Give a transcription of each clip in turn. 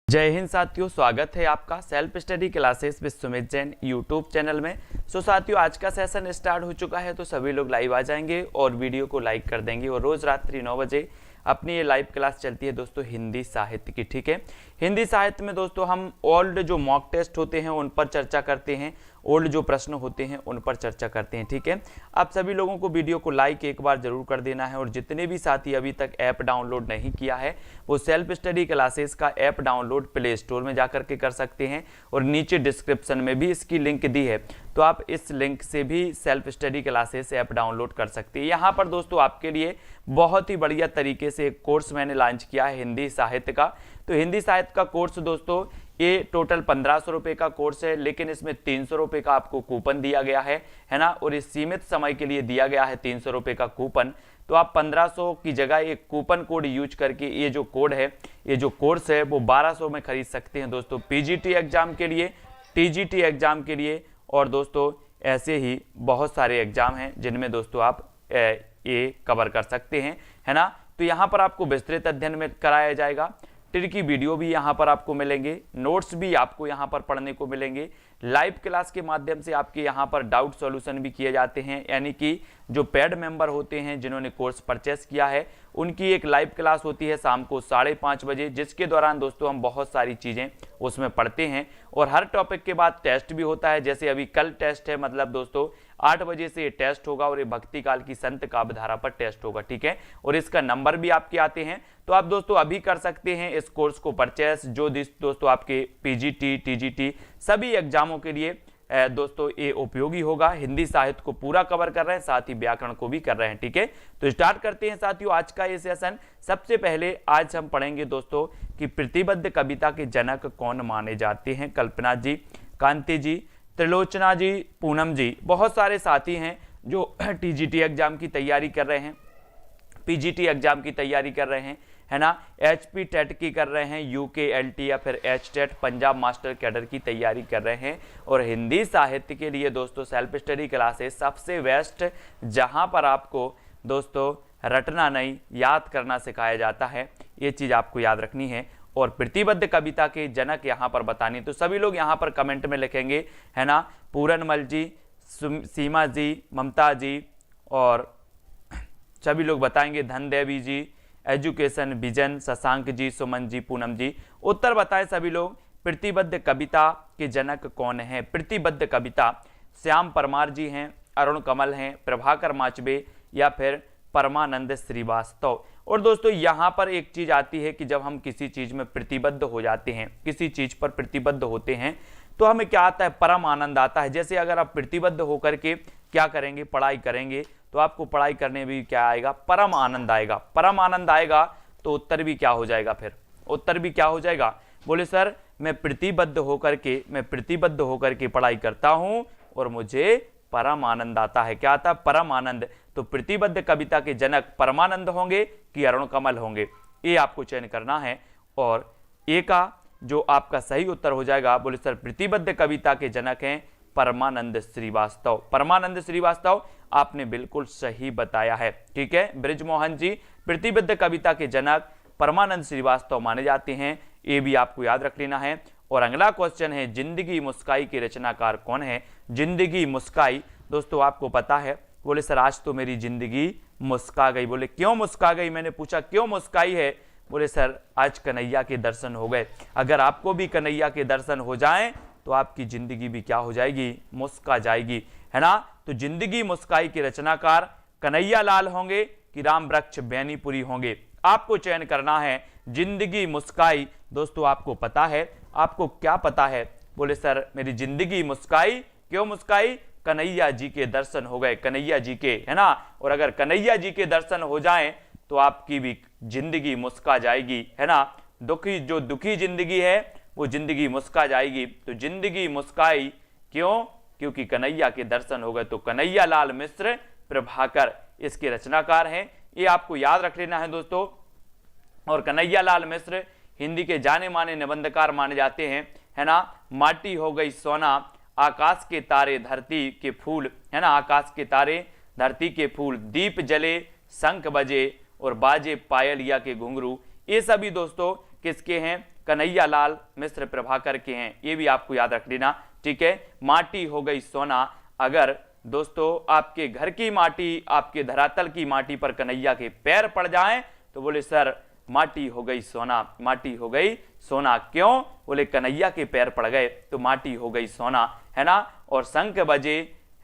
जय हिंद साथियों, स्वागत है आपका self study classes with Sumit Jain YouTube channel में। साथियों, आज का सेशन स्टार्ट हो चुका है, तो सभी लोग लाइव आ जाएंगे और वीडियो को लाइक कर देंगे। और रोज रात्रि 9 बजे अपनी ये लाइव क्लास चलती है दोस्तों हिंदी साहित्य की। ठीक है, हिंदी साहित्य में दोस्तों हम ओल्ड जो मॉक टेस्ट होते हैं उन पर चर्चा करते हैं, ओल्ड जो प्रश्न होते हैं उन पर चर्चा करते हैं। ठीक है, आप सभी लोगों को वीडियो को लाइक एक बार जरूर कर देना है। और जितने भी साथी अभी तक ऐप डाउनलोड नहीं किया है वो सेल्फ स्टडी क्लासेस का ऐप डाउनलोड प्ले स्टोर में जाकर के कर सकते हैं, और नीचे डिस्क्रिप्शन में भी इसकी लिंक दी है, तो आप इस लिंक से भी self study classes app download कर सकते हैं। यहाँ पर दोस्तों आपके लिए बहुत ही बढ़िया तरीके से एक कोर्स मैंने लॉन्च किया है हिंदी साहित्य का। तो हिंदी साहित्य का कोर्स दोस्तों ये टोटल 1500 रुपये का कोर्स है, लेकिन इसमें 300 रुपये का आपको कूपन दिया गया है ना। और इस सीमित समय के लिए दिया गया है 300 रुपये का कूपन। तो आप 1500 की जगह एक कूपन कोड यूज करके ये जो कोड है, ये जो कोर्स है वो 1200 में खरीद सकते हैं दोस्तों, पीजीटी एग्जाम के लिए, टीजीटी एग्जाम के लिए। और दोस्तों ऐसे ही बहुत सारे एग्जाम हैं जिनमें दोस्तों आप ये कवर कर सकते हैं, है ना। तो यहाँ पर आपको विस्तृत अध्ययन में कराया जाएगा, टिर की वीडियो भी यहाँ पर आपको मिलेंगे, नोट्स भी आपको यहाँ पर पढ़ने को मिलेंगे, लाइव क्लास के माध्यम से आपके यहाँ पर डाउट सॉल्यूशन भी किए जाते हैं। यानी कि जो पेड मेंबर होते हैं जिन्होंने कोर्स परचेस किया है उनकी एक लाइव क्लास होती है शाम को 5:30 बजे, जिसके दौरान दोस्तों हम बहुत सारी चीज़ें उसमें पढ़ते हैं। और हर टॉपिक के बाद टेस्ट भी होता है, जैसे अभी कल टेस्ट है, मतलब दोस्तों 8 बजे से ये टेस्ट होगा और ये भक्ति काल की संत काव्यधारा पर टेस्ट होगा। ठीक है, और इसका नंबर भी आपके आते हैं। तो आप दोस्तों अभी कर सकते हैं इस कोर्स को परचेस, जो दोस्तों आपके पीजीटी टीजीटी सभी एग्जामों के लिए दोस्तों ये उपयोगी होगा। हिंदी साहित्य को पूरा कवर कर रहे हैं, साथ ही व्याकरण को भी कर रहे हैं। ठीक है, तो स्टार्ट करते हैं साथियों आज का ये सेशन। सबसे पहले आज हम पढ़ेंगे दोस्तों कि प्रतिबद्ध कविता के जनक कौन माने जाते हैं। कल्पना जी, कांति जी, त्रिलोचना जी, पूनम जी, बहुत सारे साथी हैं जो टीजीटी एग्जाम की तैयारी कर रहे हैं, पीजीटी एग्जाम की तैयारी कर रहे हैं, है ना, एचपी टेट की कर रहे हैं, यूकेएलटी या फिर H TET Punjab master cadre की तैयारी कर रहे हैं। और हिंदी साहित्य के लिए दोस्तों सेल्फ स्टडी क्लासेस सबसे बेस्ट, जहां पर आपको दोस्तों रटना नहीं याद करना सिखाया जाता है, ये चीज़ आपको याद रखनी है। और प्रतिबद्ध कविता के जनक यहाँ पर बतानी, तो सभी लोग यहाँ पर कमेंट में लिखेंगे, है ना, पूरनमल जी, सीमा जी, ममता जी, और सभी लोग बताएंगे धनदेवी जी, एजुकेशन विजन, शशांक जी, सुमन जी, पूनम जी। उत्तर बताएं सभी लोग, प्रतिबद्ध कविता के जनक कौन है। प्रतिबद्ध कविता श्याम परमार जी हैं, अरुण कमल हैं, प्रभाकर माचबे या फिर परमानंद श्रीवास्तव। और दोस्तों यहाँ पर एक चीज आती है कि जब हम किसी चीज में प्रतिबद्ध हो जाते हैं, किसी चीज पर प्रतिबद्ध होते हैं, तो हमें क्या आता है, परम आनंद आता है। जैसे अगर आप प्रतिबद्ध होकर के क्या करेंगे, पढ़ाई करेंगे, तो आपको पढ़ाई करने भी क्या आएगा, परम आनंद आएगा। परम आनंद आएगा तो उत्तर भी क्या हो जाएगा, फिर उत्तर भी क्या हो जाएगा। बोले सर मैं प्रतिबद्ध होकर के पढ़ाई करता हूं और मुझे परम आनंद आता है। क्या आता है, परम आनंद। तो प्रतिबद्ध कविता के जनक परमानंद होंगे कि अरुण कमल होंगे, ये आपको चयन करना है। और ए का जो आपका सही उत्तर हो जाएगा, बोले सर प्रतिबद्ध कविता के जनक हैं परमानंद श्रीवास्तव। परमानंद श्रीवास्तव आपने बिल्कुल सही बताया है। ठीक है, ब्रिजमोहन जी, प्रतिबद्ध कविता के जनक परमानंद श्रीवास्तव माने जाते हैं, ये भी आपको याद रख लेना है। और अगला क्वेश्चन है, जिंदगी मुस्काई के रचनाकार कौन है। जिंदगी मुस्काई दोस्तों आपको पता है। बोले सर आज तो मेरी जिंदगी मुस्का गई। बोले क्यों मुस्का गई, मैंने पूछा क्यों मुस्काई है। बोले सर आज कन्हैया के दर्शन हो गए। अगर आपको भी कन्हैया के दर्शन हो जाएं तो आपकी जिंदगी भी क्या हो जाएगी, मुस्का जाएगी, है ना। तो जिंदगी मुस्काई के रचनाकार कन्हैया लाल होंगे कि राम वृक्ष बैनीपुरी होंगे। आपको चयन करना है जिंदगी मुस्काई। दोस्तों आपको पता है, आपको क्या पता है। बोले सर मेरी जिंदगी मुस्काई, क्यों मुस्काई, कन्हैया जी के दर्शन हो गए, कन्हैया जी के, है ना। और अगर कन्हैया जी के दर्शन हो जाएं तो आपकी भी जिंदगी मुस्का जाएगी, है ना। जो दुखी जिंदगी है वो जिंदगी मुस्का जाएगी। तो जिंदगी मुस्काई क्यों, क्योंकि कन्हैया के दर्शन हो गए। तो कन्हैया लाल मिश्र प्रभाकर इसके रचनाकार हैं, ये आपको याद रख लेना है दोस्तों। और कन्हैया लाल मिश्र हिंदी के जाने माने निबंधकार माने जाते हैं, है ना। माटी हो गई सोना, आकाश के तारे धरती के फूल, है ना, आकाश के तारे धरती के फूल, दीप जले शंख बजे और बाजे पायलिया के घुंघरू, ये सभी दोस्तों किसके हैं, कन्हैया लाल मिश्र प्रभाकर के हैं, ये भी आपको याद रख लेना, ठीक है। माटी हो गई सोना, अगर दोस्तों आपके घर की माटी, आपके धरातल की माटी पर कन्हैया के पैर पड़ जाएं तो बोले सर माटी हो गई सोना, माटी हो गई सोना। क्यों? बोले कन्हैया के पैर पड़ गए तो माटी हो गई सोना, है ना। और शंख बजे,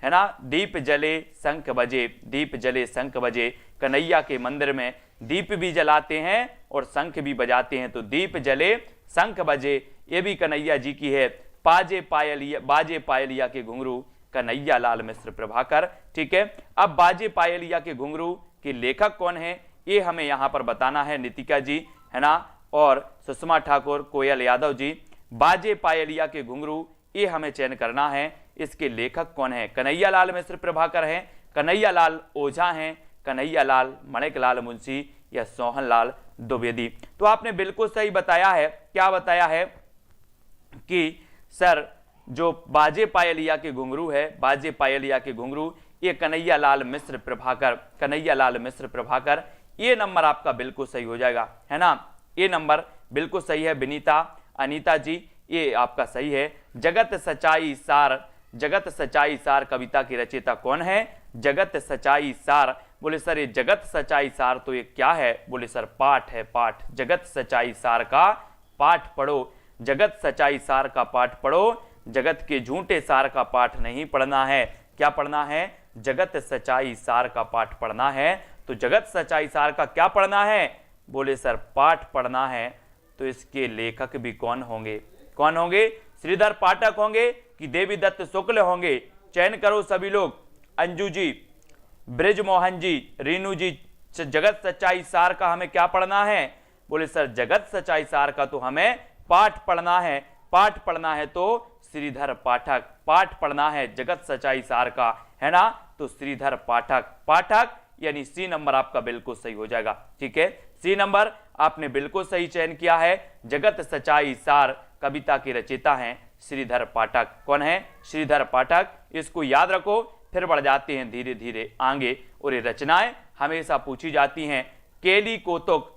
है ना, दीप जले शंख बजे, दीप जले शंख बजे, कन्हैया के मंदिर में दीप भी जलाते हैं और शंख भी बजाते हैं, तो दीप जले शंख बजे, ये भी कन्हैया जी की है। बाजे पायलिया के घुंघरू, कन्हैया लाल मिश्र प्रभाकर, ठीक है। अब बाजे पायलिया के घुंघरू के लेखक कौन है ये हमें यहां पर बताना है, नितिका जी, है ना, और सुषमा ठाकुर, कोयल यादव जी। बाजे पायलिया के घुंघरू ये हमें चयन करना है, इसके लेखक कौन है? कन्हैया लाल मिश्र प्रभाकर हैं, कन्हैया लाल ओझा हैं, कन्हैया लाल माणिक लाल मुंशी या सोहन लाल द्विवेदी। तो आपने बिल्कुल सही बताया है। क्या बताया है कि सर जो बाजे पायलिया के घुंघरू है, बाजे पायलिया के घुंघरू, ये कन्हैया लाल मिश्र प्रभाकर, कन्हैया लाल मिश्र प्रभाकर, ये नंबर आपका बिल्कुल सही हो जाएगा, है ना। ये नंबर बिल्कुल सही है। विनीता, अनीता जी, ये आपका सही है। जगत सच्चाई सार, जगत सच्चाई सार कविता की रचयिता कौन है? जगत सच्चाई सार। बोले सर ये जगत सच्चाई सार तो ये क्या है? बोले सर पाठ है, पाठ। जगत सच्चाई सार का पाठ पढ़ो, जगत सच्चाई सार का पाठ पढ़ो, जगत के झूठे सार का पाठ नहीं पढ़ना है। क्या पढ़ना है? जगत सच्चाई सार का पाठ पढ़ना है। तो जगत सच्चाई सार का क्या पढ़ना है? बोले सर पाठ पढ़ना है। तो इसके लेखक भी कौन होंगे? कौन होंगे? श्रीधर पाठक होंगे कि देवी दत्त शुक्ल होंगे? चयन करो सभी लोग। अंजू जी, ब्रिजमोहन जी, रीनू जी, जगत सच्चाई सार का हमें क्या पढ़ना है? बोले सर जगत सच्चाई सार का तो हमें पाठ पढ़ना है। पाठ पढ़ना है तो श्रीधर पाठक, पाठ पढ़ना है जगत सच्चाई सार का, है ना। तो श्रीधर पाठक, पाठक यानी सी नंबर आपका बिल्कुल सही हो जाएगा, ठीक है। सी नंबर आपने बिल्कुल सही चयन किया है। जगत सच्चाई सार कविता के रचयिता हैं श्रीधर पाठक। कौन है? श्रीधर पाठक। इसको याद रखो, फिर बढ़ जाते हैं धीरे धीरे आगे। और ये रचनाएं हमेशा पूछी जाती हैं। केली कौतुक,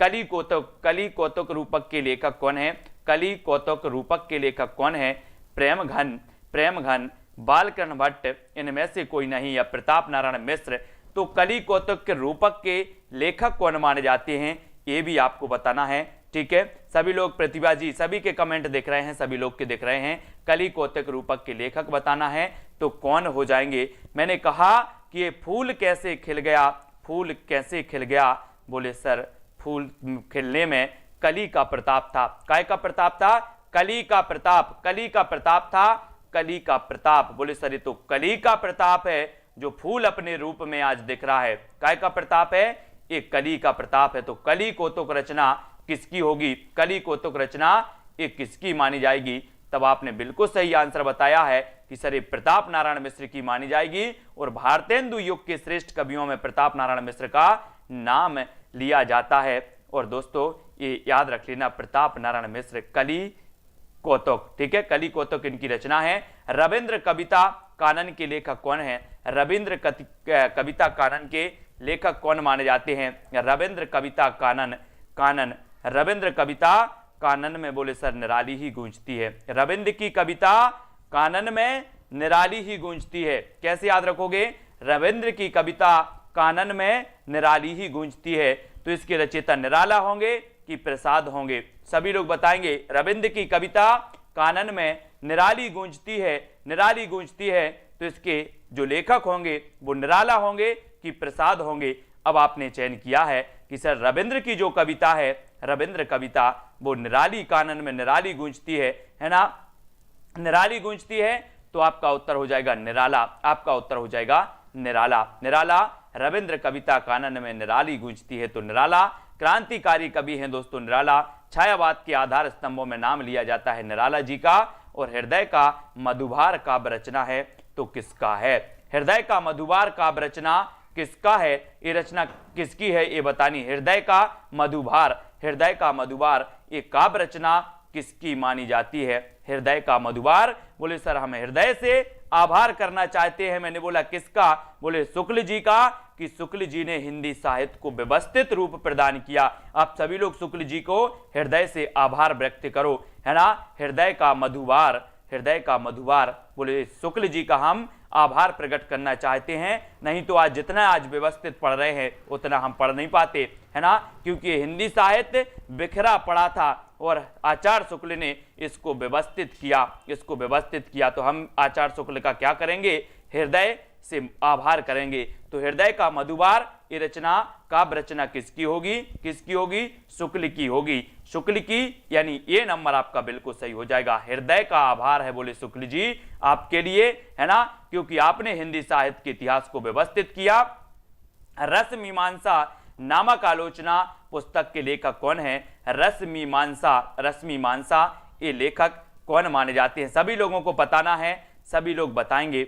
कली कौतुक, कली कौतुक रूपक के लेखक कौन है? कली कौतुक रूपक के लेखक कौन है? प्रेम घन, बालकृष्ण भट्ट, इनमें से कोई नहीं, या प्रताप नारायण मिश्र। तो कली कौतुक के रूपक के लेखक कौन माने जाते हैं ये भी आपको बताना है, ठीक है। सभी लोग, प्रतिभा जी, सभी के कमेंट देख रहे हैं, सभी लोग के देख रहे हैं। कली कौतुक रूपक के लेखक बताना है तो कौन हो जाएंगे? मैंने कहा कि ये फूल कैसे खिल गया, फूल कैसे खिल गया? बोले सर फूल खिलने में कली का प्रताप था। काय का प्रताप था? कली का प्रताप, कली का प्रताप था, कली का प्रताप। बोले सर ये तो कली का प्रताप है जो फूल अपने रूप में आज दिख रहा है। काय का प्रताप है? ये कली का प्रताप है। तो कली कौतुक रचना किसकी होगी? कली कौतुक रचना ये किसकी मानी जाएगी? तब आपने बिल्कुल सही आंसर बताया है कि सर ये प्रताप नारायण मिश्र की मानी जाएगी। और भारतेंदु युग के श्रेष्ठ कवियों में प्रताप नारायण मिश्र का नाम लिया जाता है। और दोस्तों ये याद रख लेना, प्रताप नारायण मिश्र, कली कौतुक, ठीक है। कली कौतुक इनकी रचना है। रविंद्र कविता कानन के लेखक कौन है? रविंद्र कविता कानन के लेखक कौन माने जाते हैं? रविंद्र कविता कानन, रविंद्र कविता कानन में बोले सर निराली ही गूंजती है। रविंद्र की कविता कानन में निराली ही गूंजती है। कैसे याद रखोगे? रविंद्र की कविता कानन में निराली ही गूंजती है। तो इसके रचयिता निराला होंगे कि प्रसाद होंगे? सभी लोग बताएंगे। रविंद्र की कविता कानन में निराली गूंजती है, निराली गूंजती है, तो इसके जो लेखक होंगे वो निराला होंगे कि प्रसाद होंगे? अब आपने चयन किया है कि सर रविंद्र की जो कविता है, रविंद्र कविता, वो निराली कानन में निराली गूंजती है ना, निराली गूंजती है। तो आपका उत्तर हो जाएगा निराला, आपका उत्तर हो जाएगा निराला। निराला, रविंद्र कविता कानन में निराली गूंजती है। तो निराला क्रांतिकारी कवि हैं दोस्तों निराला। छायावाद के आधार स्तंभों में नाम लिया जाता है निराला जी का। और हृदय का मधुभार काव्य रचना है तो किसका है? हृदय का मधुभार काव्य रचना किसका है? ये रचना किसकी है ये बतानी। हृदय का मधुभार, हृदय का मधुभार, ये काव्य रचना किसकी मानी जाती है? हृदय का मधुभार। बोले सर हम हृदय से आभार करना चाहते हैं। मैंने बोला किसका? बोले शुक्ल जी का। कि शुक्ल जी ने हिंदी साहित्य को व्यवस्थित रूप प्रदान किया। आप सभी लोग शुक्ल जी को हृदय से आभार व्यक्त करो, है ना। हृदय का मधुबार, हृदय का मधुबार, बोले शुक्ल जी का हम आभार प्रकट करना चाहते हैं। नहीं तो आज जितना आज व्यवस्थित पढ़ रहे हैं उतना हम पढ़ नहीं पाते, है ना, क्योंकि हिंदी साहित्य बिखरा पड़ा था और आचार्य शुक्ल ने इसको व्यवस्थित किया, इसको व्यवस्थित किया। तो हम आचार्य शुक्ल का क्या करेंगे, हृदय से आभार करेंगे। तो हृदय का मधुबार, ये रचना, काव्य रचना किसकी होगी, किसकी होगी, शुक्ल की होगी, शुक्ल की, यानी ये नंबर आपका बिल्कुल सही हो जाएगा। हृदय का आभार है बोले शुक्ल जी आपके लिए, है ना, क्योंकि आपने हिंदी साहित्य के इतिहास को व्यवस्थित किया। रस मीमांसा नामक आलोचना पुस्तक के लेखक कौन है, रस मीमांसा, रस मीमांसा ये लेखक कौन माने जाते हैं, सभी लोगों को बताना है, सभी लोग बताएंगे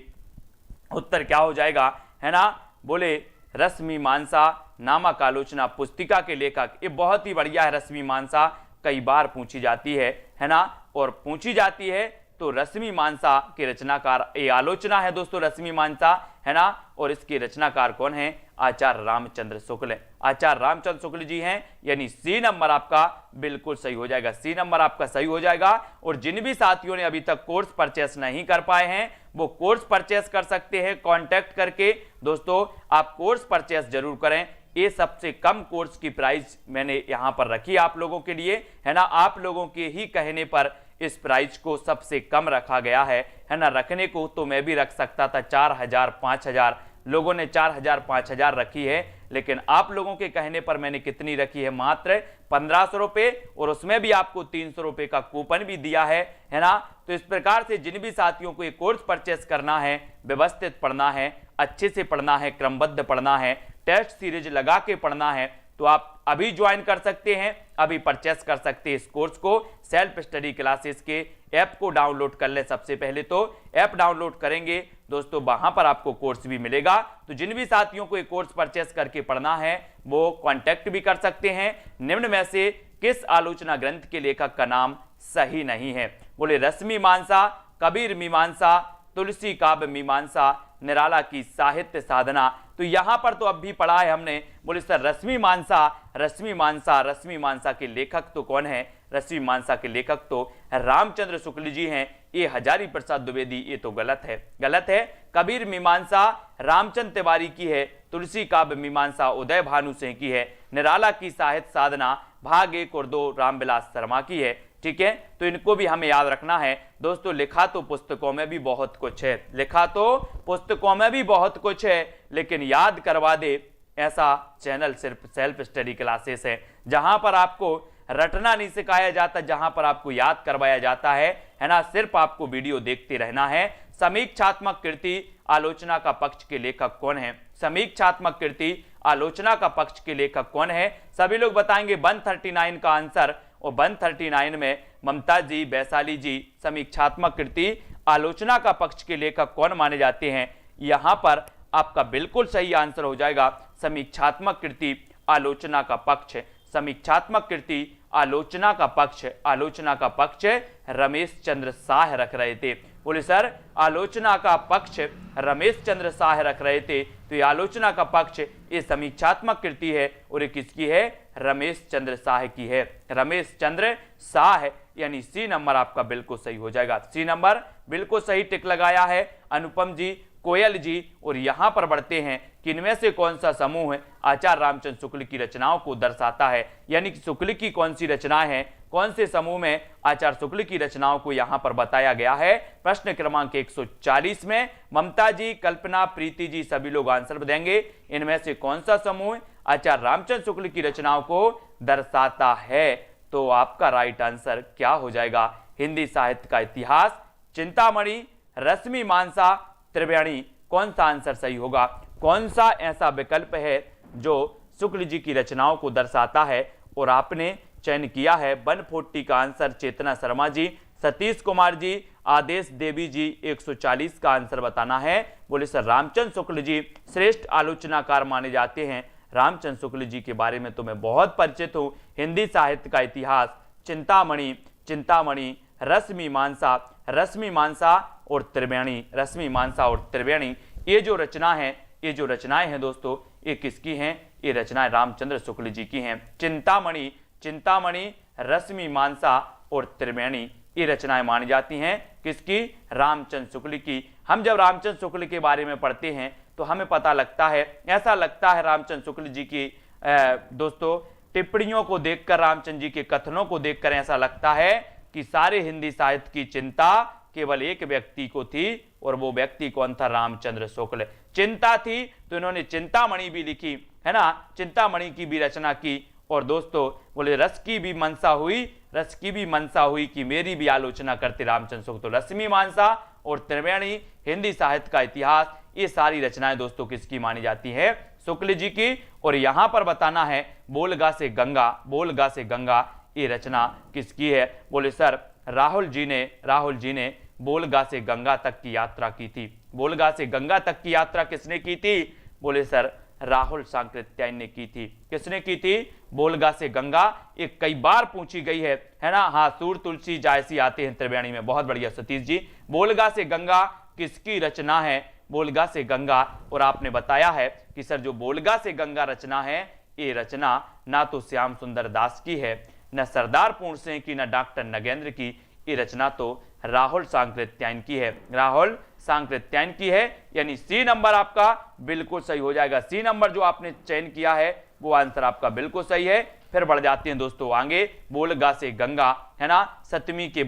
उत्तर क्या हो जाएगा, है ना। बोले रस मीमांसा नामक आलोचना पुस्तिका के लेखक, ये बहुत ही बढ़िया है। रस मीमांसा कई बार पूछी जाती है ना, और पूछी जाती है तो रश्मिमांसा के रचनाकार, ये आलोचना है दोस्तों रश्मिमांसा, है ना, और इसके रचनाकार कौन है, आचार्य रामचंद्र शुक्ल, आचार्य रामचंद्र शुक्ल जी हैं, यानी सी नंबर आपका बिल्कुल सही हो जाएगा, सी नंबर आपका सही हो जाएगा। और जिन भी साथियों ने अभी तक कोर्स परचेस नहीं कर पाए हैं वो कोर्स परचेस कर सकते हैं कांटेक्ट करके। दोस्तों आप कोर्स परचेस जरूर करें, ये सबसे कम कोर्स की प्राइस मैंने यहां पर रखी आप लोगों के लिए, है ना, आप लोगों के ही कहने पर इस प्राइस को सबसे कम रखा गया है ना। रखने को तो मैं भी रख सकता था 4000 5000, लोगों ने 4000 5000 रखी है, लेकिन आप लोगों के कहने पर मैंने कितनी रखी है, मात्र 1500 रुपए, और उसमें भी आपको 300 रुपए का कूपन भी दिया है ना। तो इस प्रकार से जिन भी साथियों को ये कोर्स परचेस करना है, व्यवस्थित पढ़ना है, अच्छे से पढ़ना है, क्रमबद्ध पढ़ना है, टेस्ट सीरीज लगा के पढ़ना है, तो आप अभी ज्वाइन कर सकते हैं, अभी परचेस कर सकते हैं इस कोर्स को। सेल्फ स्टडी क्लासेस के ऐप को डाउनलोड कर ले, सबसे पहले तो ऐप डाउनलोड करेंगे दोस्तों, वहां पर आपको कोर्स भी मिलेगा। तो जिन भी साथियों को ये कोर्स परचेस करके पढ़ना है वो कांटेक्ट भी कर सकते हैं। निम्न में से किस आलोचना ग्रंथ के लेखक का नाम सही नहीं है, बोले रश्मिमांसा, कबीर मीमांसा, तुलसी काव्य मीमांसा, निराला की साहित्य साधना। तो यहां पर तो अब भी पढ़ा है हमने, बोले सर रश्मिमांसा, रश्मिमांसा, रश्मिमांसा के लेखक तो कौन है, रश्मिमांसा के लेखक तो रामचंद्र शुक्ल जी हैं, ये हजारी प्रसाद द्विवेदी, ये तो गलत है, गलत है। कबीर मीमांसा रामचंद्र तिवारी की है, तुलसी काव्य मीमांसा उदय भानु सिंह की है, निराला की साहित्य साधना भाग 1 और 2 रामविलास शर्मा की है, ठीक है। तो इनको भी हमें याद रखना है दोस्तों। लिखा तो पुस्तकों में भी बहुत कुछ है, लिखा तो पुस्तकों में भी बहुत कुछ है, लेकिन याद करवा दे ऐसा चैनल सिर्फ सेल्फ स्टडी क्लासेस है, जहां पर आपको रटना नहीं सिखाया जाता, जहां पर आपको याद करवाया जाता है ना। सिर्फ आपको वीडियो देखते रहना है। समीक्षात्मक कृति आलोचना का पक्ष के लेखक कौन है, समीक्षात्मक कृति आलोचना का पक्ष के लेखक कौन है, सभी लोग बताएंगे। 139 का आंसर, और 139 में ममता जी, वैशाली जी, समीक्षात्मक कृति आलोचना का पक्ष के लेखक कौन माने जाते हैं, यहां पर आपका बिल्कुल सही आंसर हो जाएगा समीक्षात्मक कृति आलोचना का पक्ष, समीक्षात्मक कृति आलोचना का पक्ष, आलोचना का पक्ष रमेश चंद्र शाह रख रहे थे। बोले सर आलोचना का पक्ष रमेश चंद्र शाह रख रहे थे, तो ये आलोचना का पक्ष ये समीक्षात्मक कृति है, और ये किसकी है, रमेश चंद्र शाह की है, रमेश चंद्र शाह, यानी सी नंबर आपका बिल्कुल सही हो जाएगा, सी नंबर बिल्कुल सही टिक लगाया है अनुपम जी, कोयल जी। और यहां पर बढ़ते हैं कि इनमें से कौन सा समूह है आचार्य रामचंद्र शुक्ल की रचनाओं को दर्शाता है, यानी कि शुक्ल की कौन सी रचनाएं हैं, कौन से समूह में आचार्य शुक्ल की रचनाओं को यहां पर बताया गया है। प्रश्न क्रमांक 140 में ममता जी, कल्पना, प्रीति जी सभी लोग आंसर देंगे, इनमें से कौन सा समूह आचार्य रामचंद्र शुक्ल की रचनाओं को दर्शाता है। तो आपका राइट आंसर क्या हो जाएगा, हिंदी साहित्य का इतिहास, चिंतामणि, रश्मिमांसा, त्रिवेणी, कौन सा आंसर सही होगा, कौन सा ऐसा विकल्प है जो शुक्ल जी की रचनाओं को दर्शाता है। और आपने चयन किया है 140 का आंसर चेतना शर्मा जी, सतीश कुमार जी, आदेश देवी जी, 140 का आंसर बताना है। बोले सर रामचंद्र शुक्ल जी श्रेष्ठ आलोचनाकार माने जाते हैं, रामचंद्र शुक्ल जी के बारे में तो मैं बहुत परिचित हूँ। हिंदी साहित्य का इतिहास, चिंतामणि, चिंतामणि, रश्मिमांसा, रश्मिमांसा और त्रिवेणी, रश्मिमांसा और त्रिवेणी, ये जो रचना है, ये जो रचनाएं हैं दोस्तों, ये किसकी हैं? ये रचनाएं रामचंद्र शुक्ल जी की हैं। चिंतामणि, चिंतामणि, रश्मि मानसा और त्रिवेणी, ये रचनाएं मानी जाती हैं किसकी? रामचंद्र शुक्ल की। हम जब रामचंद्र शुक्ल के बारे में पढ़ते हैं तो हमें पता लगता है, ऐसा लगता है रामचंद्र शुक्ल जी की दोस्तों टिप्पणियों को देखकर, रामचंद्र जी के कथनों को देखकर ऐसा लगता है कि सारे हिंदी साहित्य की चिंता केवल एक व्यक्ति को थी, और वो व्यक्ति कौन था? रामचंद्र शुक्ल। चिंता थी तो इन्होंने चिंतामणि भी लिखी, है ना, चिंतामणि की भी रचना की। और दोस्तों बोले रस की भी मनसा हुई, रस की भी मनसा हुई कि मेरी भी आलोचना करते रामचंद्र शुक्ल। तो रश्मि मानसा और त्रिवेणी, हिंदी साहित्य का इतिहास, ये सारी रचनाएं दोस्तों किसकी मानी जाती है? शुक्ल जी की। और यहां पर बताना है बोलगा से गंगा, बोलगा से गंगा, ये रचना किसकी है? बोले सर राहुल जी ने बोलगा से गंगा तक की यात्रा की थी। बोलगा से गंगा तक की यात्रा किसने की थी? बोले सर राहुल सांकृत्यायन ने की थी। किसने की थी? बोलगा से गंगा। एक कई बार पूछी गई है ना। हाँ, सूर तुलसी जायसी आते हैं त्रिवेणी में। बहुत बढ़िया सतीश जी। बोलगा से गंगा किसकी रचना है? बोलगा से गंगा। और आपने बताया है कि सर जो बोलगा से गंगा रचना है, ये रचना ना तो श्याम सुंदर दास की है, न सरदार पूर्ण सिंह की, न डॉक्टर नगेंद्र की। ये रचना तो राहुल सांकृत्यायन की है, राहुल सांकृत्यायन की है। यानी सी नंबर आपका बिल्कुल सही हो जाएगा। सी नंबर जो आपने चयन किया है वो आंसर आपका बिल्कुल सही है। फिर बढ़ जाते हैं दोस्तों आगे। बोलगा से गंगा, है ना, सतमी के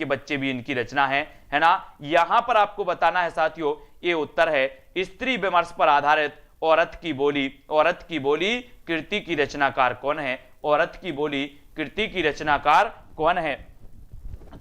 बच्चे भी इनकी रचना है ना। यहां पर आपको बताना है साथियों, ये उत्तर है स्त्री विमर्श पर आधारित औरत की बोली कृति की रचनाकार कौन है? औरत की बोली कृति की रचनाकार कौन है?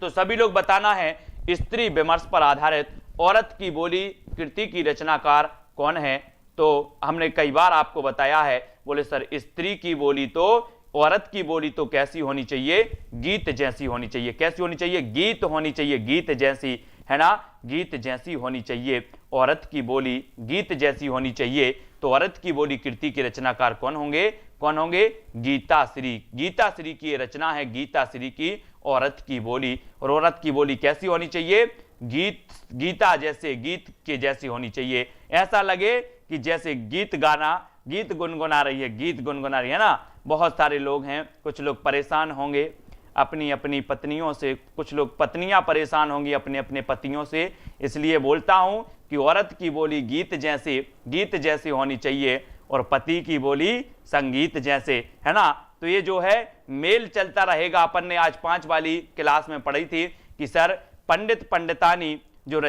तो सभी लोग बताना है स्त्री विमर्श पर आधारित औरत की बोली कृति की रचनाकार कौन है? तो हमने कई बार आपको बताया है। बोले सर स्त्री की बोली तो, औरत की बोली तो कैसी होनी चाहिए? गीत जैसी होनी चाहिए। कैसी होनी चाहिए? गीत होनी चाहिए, गीत जैसी, है ना, गीत जैसी होनी चाहिए। औरत की बोली गीत जैसी होनी चाहिए। तो औरत की बोली कृति के रचनाकार कौन होंगे? गीताश्री। गीताश्री की रचना है, गीताश्री की औरत की बोली। और औरत की बोली कैसी होनी चाहिए? गीता जैसे, गीत के जैसी होनी चाहिए। ऐसा लगे कि जैसे गीत गुनगुना रही है ना। बहुत सारे लोग हैं, कुछ लोग परेशान होंगे अपनी अपनी पत्नियों से, कुछ लोग पत्नियां परेशान होंगी अपने अपने पतियों से। इसलिए बोलता हूं कि औरत की बोली गीत जैसे होनी चाहिए, और पति की बोली संगीत जैसे, है ना। तो ये जो है मेल चलता रहेगा। अपन ने आज 5 वाली क्लास में पढ़ी थी कि सर पंडित पंडितानी जो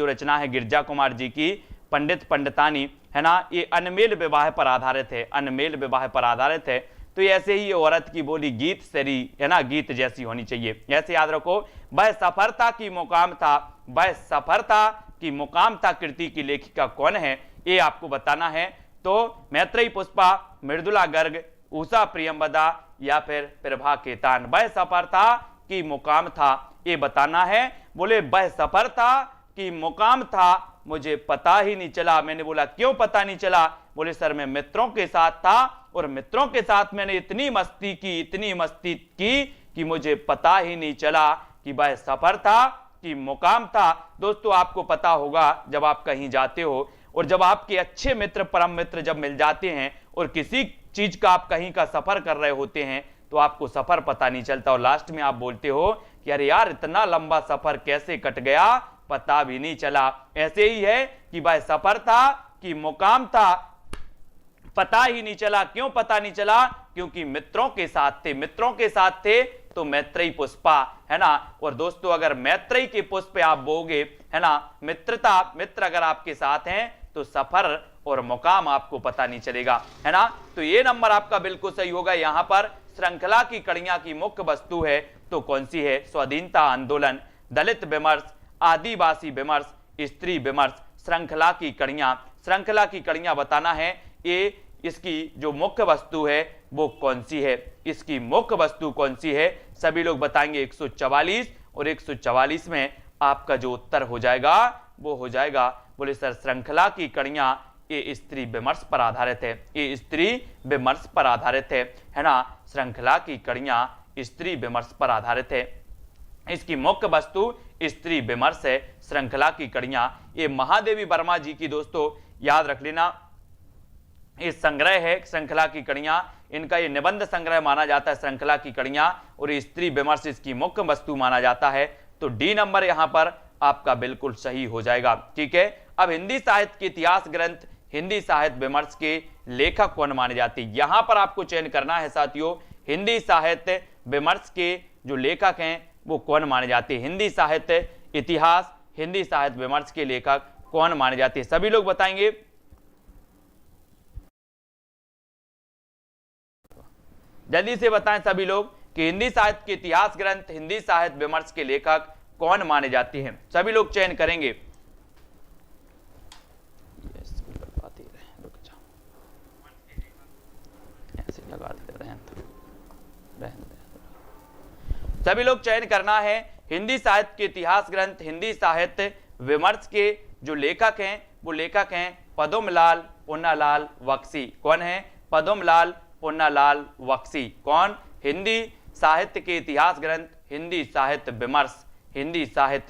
रचना है गिरजा कुमार जी की, पंडित पंडितानी, है ना, ये अनमेल विवाह पर आधारित है। तो ऐसे ही औरत की बोली गीत सरी, है ना, गीत जैसी होनी चाहिए। ऐसे याद रखो। वह सफरता की मुकाम था कृति की लेखिका कौन है? ये आपको बताना है। तो मैत्रेयी पुष्पा, मृदुला गर्ग, उषा प्रियंवदा या फिर प्रभा केतान। वह सफरता की मुकाम था, ये बताना है। बोले वह सफरता की मुकाम था, मुझे पता ही नहीं चला। मैंने बोला क्यों पता नहीं चला? बोले सर मैं मित्रों के साथ था, और मित्रों के साथ मैंने इतनी मस्ती की कि मुझे पता ही नहीं चला कि वह सफर था कि मुकाम था। दोस्तों आपको पता होगा जब आप कहीं जाते हो और जब आपके अच्छे मित्र, परम मित्र जब मिल जाते हैं और किसी चीज का आप कहीं का सफर कर रहे होते हैं, तो आपको सफर पता नहीं चलता और लास्ट में आप बोलते हो कि अरे यार इतना लंबा सफर कैसे कट गया, पता भी नहीं चला। ऐसे ही है कि भाई सफर था कि मुकाम था, पता ही नहीं चला। क्यों पता नहीं चला? क्योंकि मित्रों के साथ थे तो मैत्रेयी पुष्पा, है ना। और दोस्तों अगर मैत्रेयी के पुष्प आप बोगे, है ना, मित्र अगर आपके साथ हैं तो सफर और मुकाम आपको पता नहीं चलेगा, है ना। तो ये नंबर आपका बिल्कुल सही होगा। यहां पर श्रृंखला की कड़ियां की मुख्य वस्तु है तो कौन सी है? स्वाधीनता आंदोलन, दलित विमर्श, आदिवासी विमर्श, स्त्री विमर्श। श्रृंखला की कड़ियां बताना है। ये इसकी जो मुख्य वस्तु है वो कौन सी है? इसकी मुख्य वस्तु कौन सी है? सभी लोग बताएंगे 144, और 144 में आपका जो उत्तर हो जाएगा वो हो जाएगा, बोले सर श्रृंखला की कड़ियां ये स्त्री विमर्श पर आधारित है, ये स्त्री विमर्श पर आधारित है ना। श्रृंखला की कड़ियां स्त्री विमर्श पर आधारित है। इसकी मुख्य वस्तु स्त्री विमर्श है। श्रृंखला की कड़ियां ये महादेवी वर्मा जी की, दोस्तों याद रख लेना, ये संग्रह है, श्रृंखला की कड़ियां, इनका ये निबंध संग्रह माना जाता है, श्रृंखला की कड़ियां, और स्त्री विमर्श इसकी मुख्य वस्तु माना जाता है। तो डी नंबर यहां पर आपका बिल्कुल सही हो जाएगा। ठीक है, अब हिंदी साहित्य के इतिहास ग्रंथ हिंदी साहित्य विमर्श के लेखक कौन माने जाते हैं, यहां पर आपको चयन करना है साथियों, हिंदी साहित्य विमर्श के जो लेखक हैं वो कौन माने जाते हैं। हिंदी साहित्य इतिहास हिंदी साहित्य विमर्श के लेखक कौन माने जाते हैं, सभी लोग बताएंगे। जल्दी से बताएं सभी लोग कि हिंदी साहित्य के इतिहास ग्रंथ हिंदी साहित्य विमर्श के लेखक कौन माने जाते हैं, सभी लोग चयन करेंगे। ऐसे लगा दे रहे हैं सभी लोग चयन करना है। हिंदी साहित्य के इतिहास ग्रंथ हिंदी साहित्य विमर्श के जो लेखक हैं वो लेखक हैं पद्मलाल पुन्नालाल बख्शी। कौन है? पद्मलाल पुन्नालाल बख्शी। कौन? हिंदी साहित्य के इतिहास ग्रंथ हिंदी साहित्य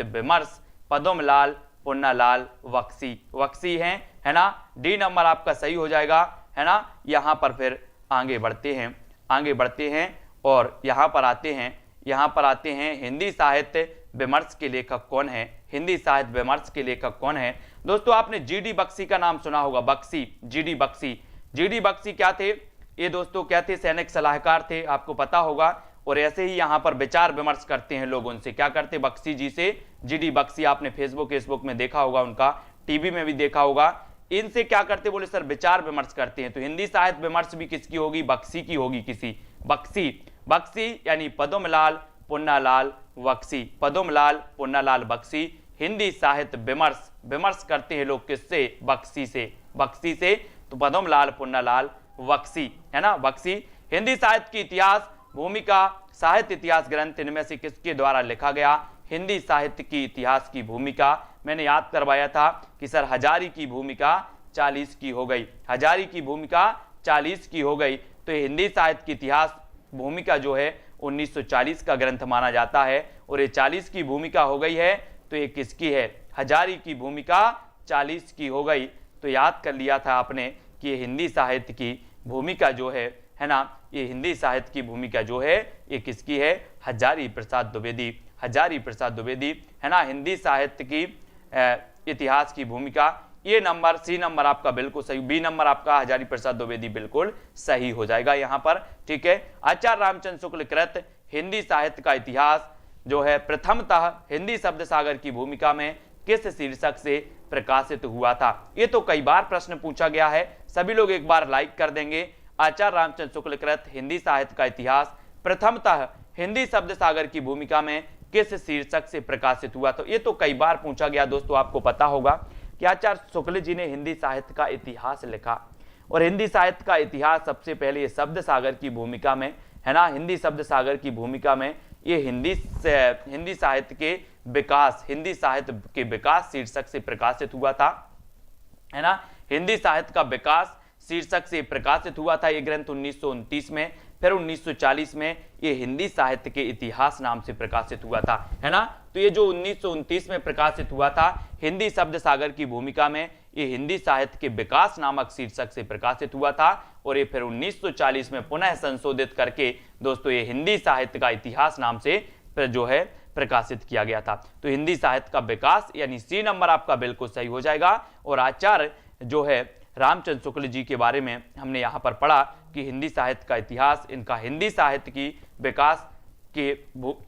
विमर्श पद्मलाल पुन्नालाल बख्शी। बख्शी हैं, है ना। डी नंबर आपका सही हो जाएगा, है ना। यहां पर फिर आगे बढ़ते हैं और यहां पर आते हैं हिंदी साहित्य विमर्श के लेखक कौन है। हिंदी साहित्य विमर्श के लेखक कौन है दोस्तों? आपने जीडी बख्शी का नाम सुना होगा। बख्शी, जीडी बख्शी क्या थे ये दोस्तों? क्या थे? सैनिक सलाहकार थे, आपको पता होगा। और ऐसे ही यहाँ पर विचार विमर्श करते हैं लोग उनसे। क्या करते? बख्शी जी से। जीडी बख्शी आपने फेसबुक में देखा होगा, उनका टीवी में भी देखा होगा। इनसे क्या करते? बोले सर विचार विमर्श करते हैं। तो हिंदी साहित्य विमर्श भी किसकी होगी? बख्शी की होगी। किसी बख्शी यानी पद्मलाल पुन्नालाल बख्शी। हिंदी साहित्य विमर्श करते हैं लोग किससे? बख्शी से। तो पद्मलाल पुन्नालाल बख्शी, है ना, बख्शी। हिंदी साहित्य की इतिहास भूमिका साहित्य इतिहास ग्रंथ इनमें से किसके द्वारा लिखा गया? हिंदी साहित्य की इतिहास की भूमिका मैंने याद करवाया था कि सर हजारी की भूमिका 40 की हो गई। हजारी की भूमिका 40 की हो गई। तो हिंदी साहित्य की इतिहास भूमिका जो है 1940 का ग्रंथ माना जाता है। और ये 40 की भूमिका हो गई है तो ये किसकी है? हजारी की भूमिका 40 की हो गई। तो याद कर लिया था आपने कि ये हिंदी साहित्य की भूमिका जो है ना, ये हिंदी साहित्य की भूमिका जो है ये किसकी है? हजारी प्रसाद द्विवेदी, है ना। हिंदी साहित्य की इतिहास की भूमिका। ये नंबर सी नंबर आपका बिल्कुल सही, बी नंबर आपका हजारी प्रसाद द्विवेदी बिल्कुल सही हो जाएगा यहाँ पर। ठीक है, आचार्य रामचंद्र शुक्ल कृत हिंदी साहित्य का इतिहास जो है प्रथमतः हिंदी शब्द सागर की भूमिका में किस शीर्षक से प्रकाशित हुआ था? ये तो कई बार प्रश्न पूछा गया है, सभी लोग एक बार लाइक कर देंगे। आचार्य रामचंद्र शुक्ल कृत हिंदी साहित्य का इतिहास प्रथमतः हिंदी शब्द सागर की भूमिका में किस शीर्षक से प्रकाशित हुआ? तो ये तो कई बार पूछा गया दोस्तों, आपको पता होगा कि आचार्य शुक्ल जी ने हिंदी साहित्य का इतिहास लिखा। और हिंदी साहित्य का इतिहास सबसे पहले ये शब्द सागर की भूमिका में, है ना, हिंदी शब्द सागर की भूमिका में ये हिंदी साहित्य के विकास शीर्षक से प्रकाशित हुआ था, है ना। हिंदी साहित्य का विकास शीर्षक से प्रकाशित हुआ था ये ग्रंथ 1929 में। फिर 1940 में ये हिंदी साहित्य के इतिहास नाम से प्रकाशित हुआ था, है ना। तो ये जो 1929 में प्रकाशित हुआ था हिंदी शब्द सागर की भूमिका में, ये हिंदी साहित्य के विकास नामक शीर्षक से प्रकाशित हुआ था। और ये फिर 1940 में पुनः संशोधित करके दोस्तों ये हिंदी साहित्य का इतिहास नाम से जो है प्रकाशित किया गया था। तो हिंदी साहित्य का विकास यानी सी नंबर आपका बिल्कुल सही हो जाएगा। और आचार्य जो है रामचंद्र शुक्ल जी के बारे में हमने यहाँ पर पढ़ा कि हिंदी साहित्य का इतिहास इनका हिंदी साहित्य की विकास के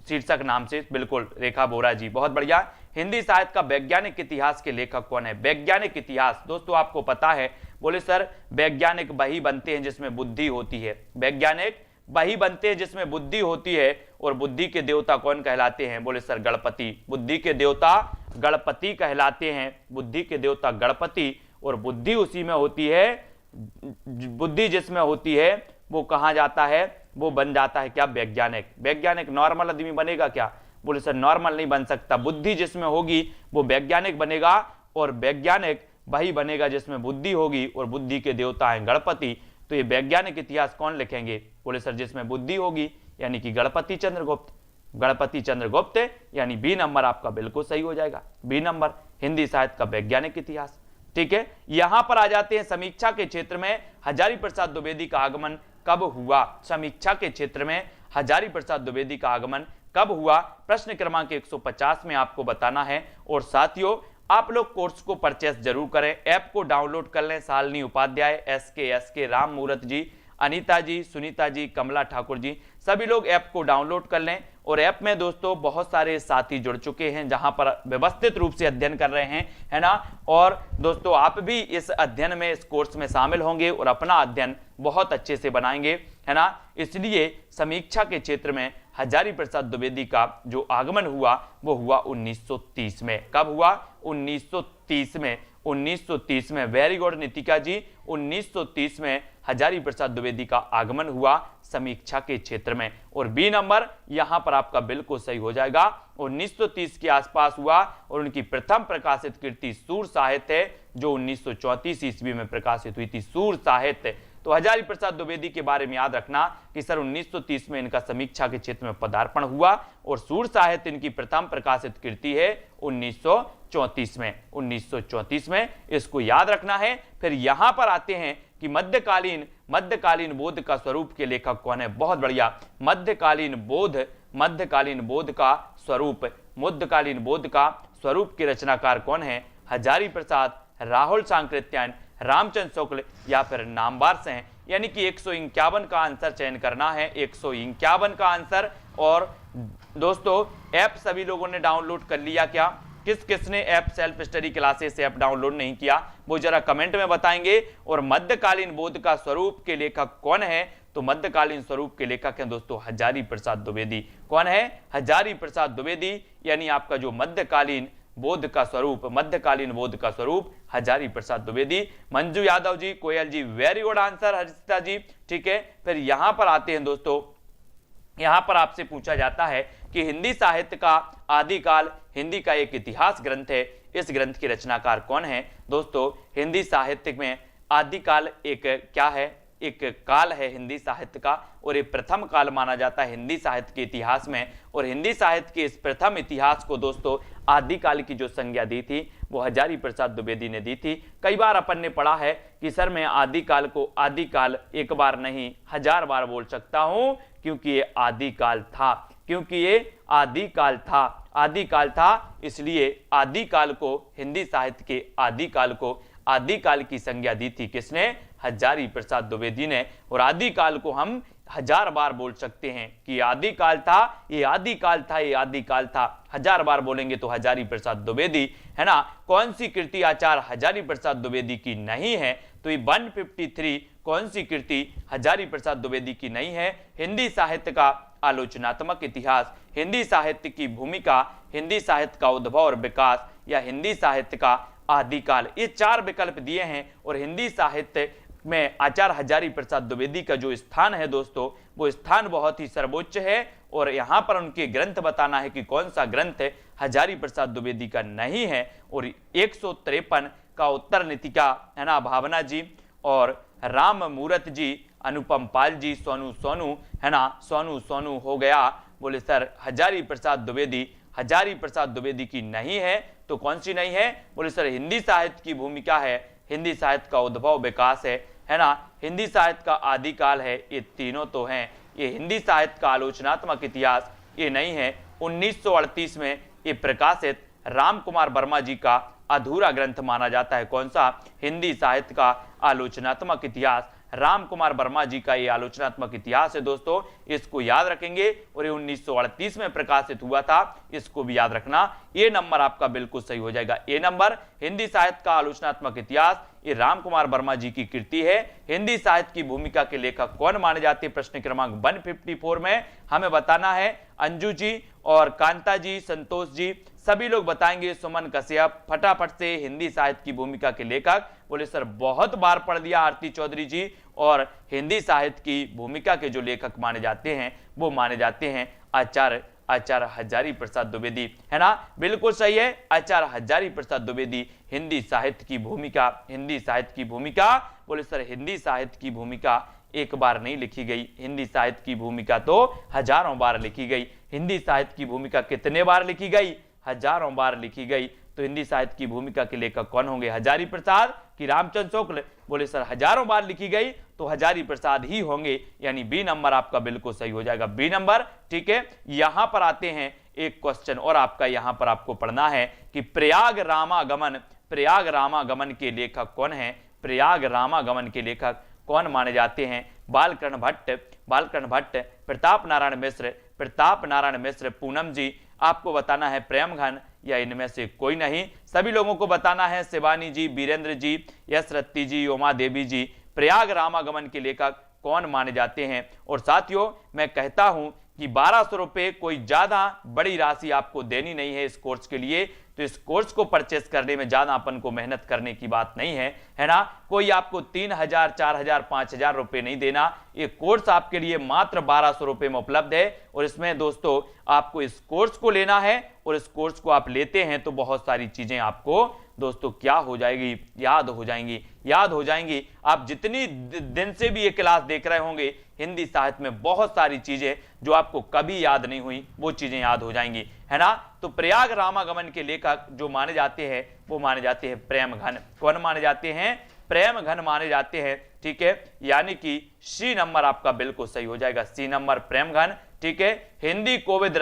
शीर्षक नाम से बिल्कुल। रेखा बोरा जी बहुत बढ़िया। हिंदी साहित्य का वैज्ञानिक इतिहास के लेखक कौन है? वैज्ञानिक इतिहास दोस्तों आपको पता है, बोले सर वैज्ञानिक वही बनते हैं जिसमें बुद्धि होती है। वैज्ञानिक वही बनते हैं जिसमें बुद्धि होती है। और बुद्धि के देवता कौन कहलाते हैं? बोले सर गणपति। बुद्धि के देवता गणपति कहलाते हैं, बुद्धि के देवता गणपति। और बुद्धि उसी में होती है, बुद्धि जिसमें होती है वो कहाँ जाता है? वो बन जाता है क्या? वैज्ञानिक। वैज्ञानिक नॉर्मल आदमी बनेगा क्या? बोले सर नॉर्मल नहीं बन सकता, बुद्धि जिसमें होगी वो वैज्ञानिक बनेगा। और वैज्ञानिक वही बनेगा जिसमें बुद्धि होगी। और बुद्धि के देवता हैं गणपति। तो ये वैज्ञानिक इतिहास कौन लिखेंगे? बोले सर जिसमें बुद्धि होगी, यानी कि गणपति चंद्रगुप्त, यानी बी नंबर आपका बिल्कुल सही हो जाएगा। बी नंबर हिंदी साहित्य का वैज्ञानिक इतिहास। ठीक है। यहां पर आ जाते हैं समीक्षा के क्षेत्र में हजारी प्रसाद द्विवेदी का आगमन कब हुआ। समीक्षा के क्षेत्र में हजारी प्रसाद द्विवेदी का आगमन कब हुआ, प्रश्न क्रमांक 150 में आपको बताना है। और साथियों आप लोग कोर्स को परचेस जरूर करें, ऐप को डाउनलोड कर लें। शालिनी उपाध्याय, एस के राम मूरत जी, अनीता जी, सुनीता जी, कमला ठाकुर जी, सभी लोग ऐप को डाउनलोड कर लें। और ऐप में दोस्तों बहुत सारे साथी जुड़ चुके हैं जहां पर व्यवस्थित रूप से अध्ययन कर रहे हैं, है ना। और दोस्तों आप भी इस अध्ययन में, इस कोर्स में शामिल होंगे और अपना अध्ययन बहुत अच्छे से बनाएंगे, है ना। इसलिए समीक्षा के क्षेत्र में हजारी प्रसाद द्विवेदी का जो आगमन हुआ वो हुआ 1930 में। कब हुआ? 1930 में। 1930 में। वेरी गुड नितिका जी, 1930 में हजारी प्रसाद द्विवेदी का आगमन हुआ समीक्षा के क्षेत्र में। और बी नंबर यहां पर आपका बिल्कुल सही हो जाएगा, 1930 के आसपास हुआ। और उनकी प्रथम प्रकाशित कृति सूर साहित्य है जो 1934 ईस्वी में प्रकाशित हुई थी, सूर साहित्य। तो हजारी प्रसाद द्विवेदी के बारे में याद रखना कि सर 1930 में इनका समीक्षा के क्षेत्र में पदार्पण हुआ और सूर साहित्य इनकी प्रथम प्रकाशित कृति है 1934 में। 1934 में इसको याद रखना है। फिर यहां पर आते हैं कि मध्यकालीन बोध का स्वरूप के लेखक कौन है। बहुत बढ़िया, मध्यकालीन बोध का स्वरूप के रचनाकार कौन है? हजारी प्रसाद, राहुल सांकृत्यायन, रामचंद्र शुक्ल या फिर नामवार से हैं। यानी कि 151 का आंसर चयन करना है, 151 का आंसर। और दोस्तों ऐप सभी लोगों ने डाउनलोड कर लिया क्या? किस किसने app self study classes app download नहीं किया वो जरा कमेंट में बताएंगे। और मध्यकालीन बोध का स्वरूप के लेखक कौन है? तो मध्यकालीन स्वरूप के लेखक हैं दोस्तों हजारी प्रसाद द्विवेदी। कौन है? हजारी प्रसाद द्विवेदी। यानी आपका जो मध्यकालीन बोध का स्वरूप हजारी प्रसाद द्विवेदी। मंजू यादव जी, कोयल जी, वेरी गुड आंसर हर्षिता जी, ठीक है। फिर यहां पर आते हैं दोस्तों, यहां पर आपसे पूछा जाता है कि हिंदी साहित्य का आदिकाल, हिंदी का एक इतिहास ग्रंथ है, इस ग्रंथ के रचनाकार कौन है? दोस्तों हिंदी साहित्य में आदिकाल एक क्या है? एक काल है हिंदी साहित्य का, और ये प्रथम काल माना जाता है हिंदी साहित्य के इतिहास में। और हिंदी साहित्य के इस प्रथम इतिहास को दोस्तों आदिकाल की जो संज्ञा दी थी वो हजारी प्रसाद द्विवेदी ने दी थी। कई बार अपन ने पढ़ा है कि सर मैं आदिकाल को आदिकाल एक बार नहीं 1000 बार बोल सकता हूं क्योंकि ये आदिकाल था, इसलिए आदिकाल को, हिंदी साहित्य के आदिकाल की संज्ञा दी थी किसने? हजारी प्रसाद द्विवेदी ने। और आदिकाल को हम 1000 बार बोल सकते हैं कि आदिकाल था, ये आदिकाल था। 1000 बार बोलेंगे तो हजारी प्रसाद द्विवेदी, है ना। कौन सी कृति आचार्य हजारी प्रसाद द्विवेदी की नहीं है? तो ये 153 कौन सी कृति हजारी प्रसाद द्विवेदी की नहीं है? हिंदी साहित्य का आलोचनात्मक इतिहास, हिंदी साहित्य की भूमिका, हिंदी साहित्य का उद्भव और विकास, या हिंदी साहित्य का आदिकाल। ये 4 विकल्प दिए हैं। और हिंदी साहित्य में आचार्य हजारी प्रसाद द्विवेदी का जो स्थान है दोस्तों, वो स्थान बहुत ही सर्वोच्च है। और यहां पर उनके ग्रंथ बताना है कि कौन सा ग्रंथ हजारी प्रसाद द्विवेदी का नहीं है। और 153 का उत्तर नितिका, है ना, भावना जी और राम मूरत जी, अनुपम पाल जी, सोनू, है ना, सोनू हो गया। बोले सर हजारी प्रसाद द्विवेदी की नहीं है। तो कौन सी नहीं है? बोले सर हिंदी साहित्य की भूमिका है, हिंदी साहित्य का उद्भव विकास है ना, हिंदी साहित्य का आदिकाल है, ये तीनों तो हैं। ये हिंदी साहित्य का आलोचनात्मक इतिहास ये नहीं है। 1938 में ये प्रकाशित राम कुमार वर्मा जी का अधूरा ग्रंथ माना जाता है। कौन सा? हिंदी साहित्य का आलोचनात्मक इतिहास, राम कुमार वर्मा जी का ये आलोचनात्मक इतिहास है दोस्तों, इसको याद रखेंगे। और ये 1938 में प्रकाशित हुआ था, इसको भी याद रखना। ये नंबर आपका बिल्कुल सही हो जाएगा। ए नंबर हिंदी साहित्य का आलोचनात्मक इतिहास, ये राम कुमार वर्मा जी की कृति है। हिंदी साहित्य की भूमिका के लेखक कौन माने जाते हैं? प्रश्न क्रमांक 154 में हमें बताना है। अंजू जी और कांता जी, संतोष जी, सभी लोग बताएंगे। सुमन कश्यप, फटाफट से हिंदी साहित्य की भूमिका के लेखक। बोले सर बहुत बार पढ़ दिया आरती चौधरी जी। और हिंदी साहित्य की भूमिका के जो लेखक माने जाते हैं वो माने जाते हैं आचार्य हजारी प्रसाद द्विवेदी, है ना, बिल्कुल सही है। आचार्य हजारी प्रसाद द्विवेदी हिंदी साहित्य की भूमिका। बोले सर हिंदी साहित्य की भूमिका एक बार नहीं लिखी गई, हिंदी साहित्य की भूमिका तो हजारों बार लिखी गई। हिंदी साहित्य की भूमिका कितने बार लिखी गई? हजारों बार लिखी गई। तो तो हिंदी साहित्य की भूमिका के लेखक कौन होंगे, हजारी प्रसाद कि रामचंद्र शुक्ल। बोले सर हजारों बार लिखी गई तो हजारी प्रसाद ही होंगे, यानी बी नंबर आपका बिल्कुल सही हो जाएगा, बी नंबर। ठीक है, यहां पर आते हैं एक क्वेश्चन और आपका, यहां पर आपको पढ़ना है कि प्रयाग रामागमन के लेखक कौन है, प्रयाग रामागमन के लेखक कौन माने जाते हैं, बालकृष्ण भट्ट, प्रताप नारायण मिश्र, पूनम जी। आपको बताना है प्रेमघन या इनमें से कोई नहीं। सभी लोगों को बताना है शिवानी जी, वीरेंद्र जी, यश रत्ती जी, उमा देवी जी, प्रयाग रामागमन के लेखक कौन माने जाते हैं। और साथियों मैं कहता हूं कि 1200 रुपए कोई ज्यादा बड़ी राशि आपको देनी नहीं है इस कोर्स के लिए, तो इस कोर्स को परचेस करने में ज्यादा अपन को मेहनत करने की बात नहीं है ना। कोई आपको 3000, 4000, 5000 रुपए नहीं देना। ये कोर्स आपके लिए मात्र 1200 रुपए में उपलब्ध है। और इसमें दोस्तों आपको इस कोर्स को लेना है, और इस कोर्स को आप लेते हैं तो बहुत सारी चीजें आपको दोस्तों क्या हो जाएगी, याद हो जाएंगी। आप जितनी दिन से भी ये क्लास देख रहे होंगे, हिंदी साहित्य में बहुत सारी चीजें जो आपको कभी याद नहीं हुई वो चीजें याद हो जाएंगी, है ना। तो प्रयाग रामागमन के लेखक जो माने जाते हैं वो माने जाते हैं प्रेमघन। कौन माने जाते हैं, प्रेमघन माने जाते हैं। ठीक है, यानी कि सी नंबर आपका बिल्कुल सही हो जाएगा, सी नंबर प्रेमघन। ठीक है, हिंदी कोविद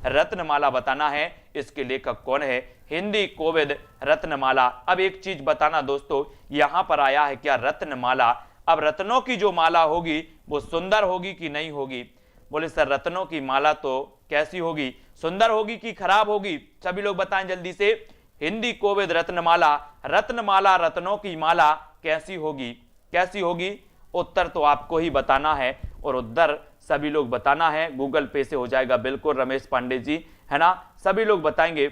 रत्नमाला बताना है इसके लेखक कौन है, हिंदी कोविद रत्नमाला। अब एक चीज बताना दोस्तों, यहां पर आया है क्या रत्नमाला। अब रत्नों की जो माला होगी वो सुंदर होगी कि नहीं होगी। बोले सर रत्नों की माला तो कैसी होगी, सुंदर होगी कि खराब होगी। सभी लोग बताएं जल्दी से, हिंदी कोविद रत्नमाला रत्नों की माला कैसी होगी। उत्तर तो आपको ही बताना है, और उत्तर सभी लोग बताना है, गूगल पे से हो जाएगा बिल्कुल, रमेश पांडे जी, है ना। सभी लोग बताएंगे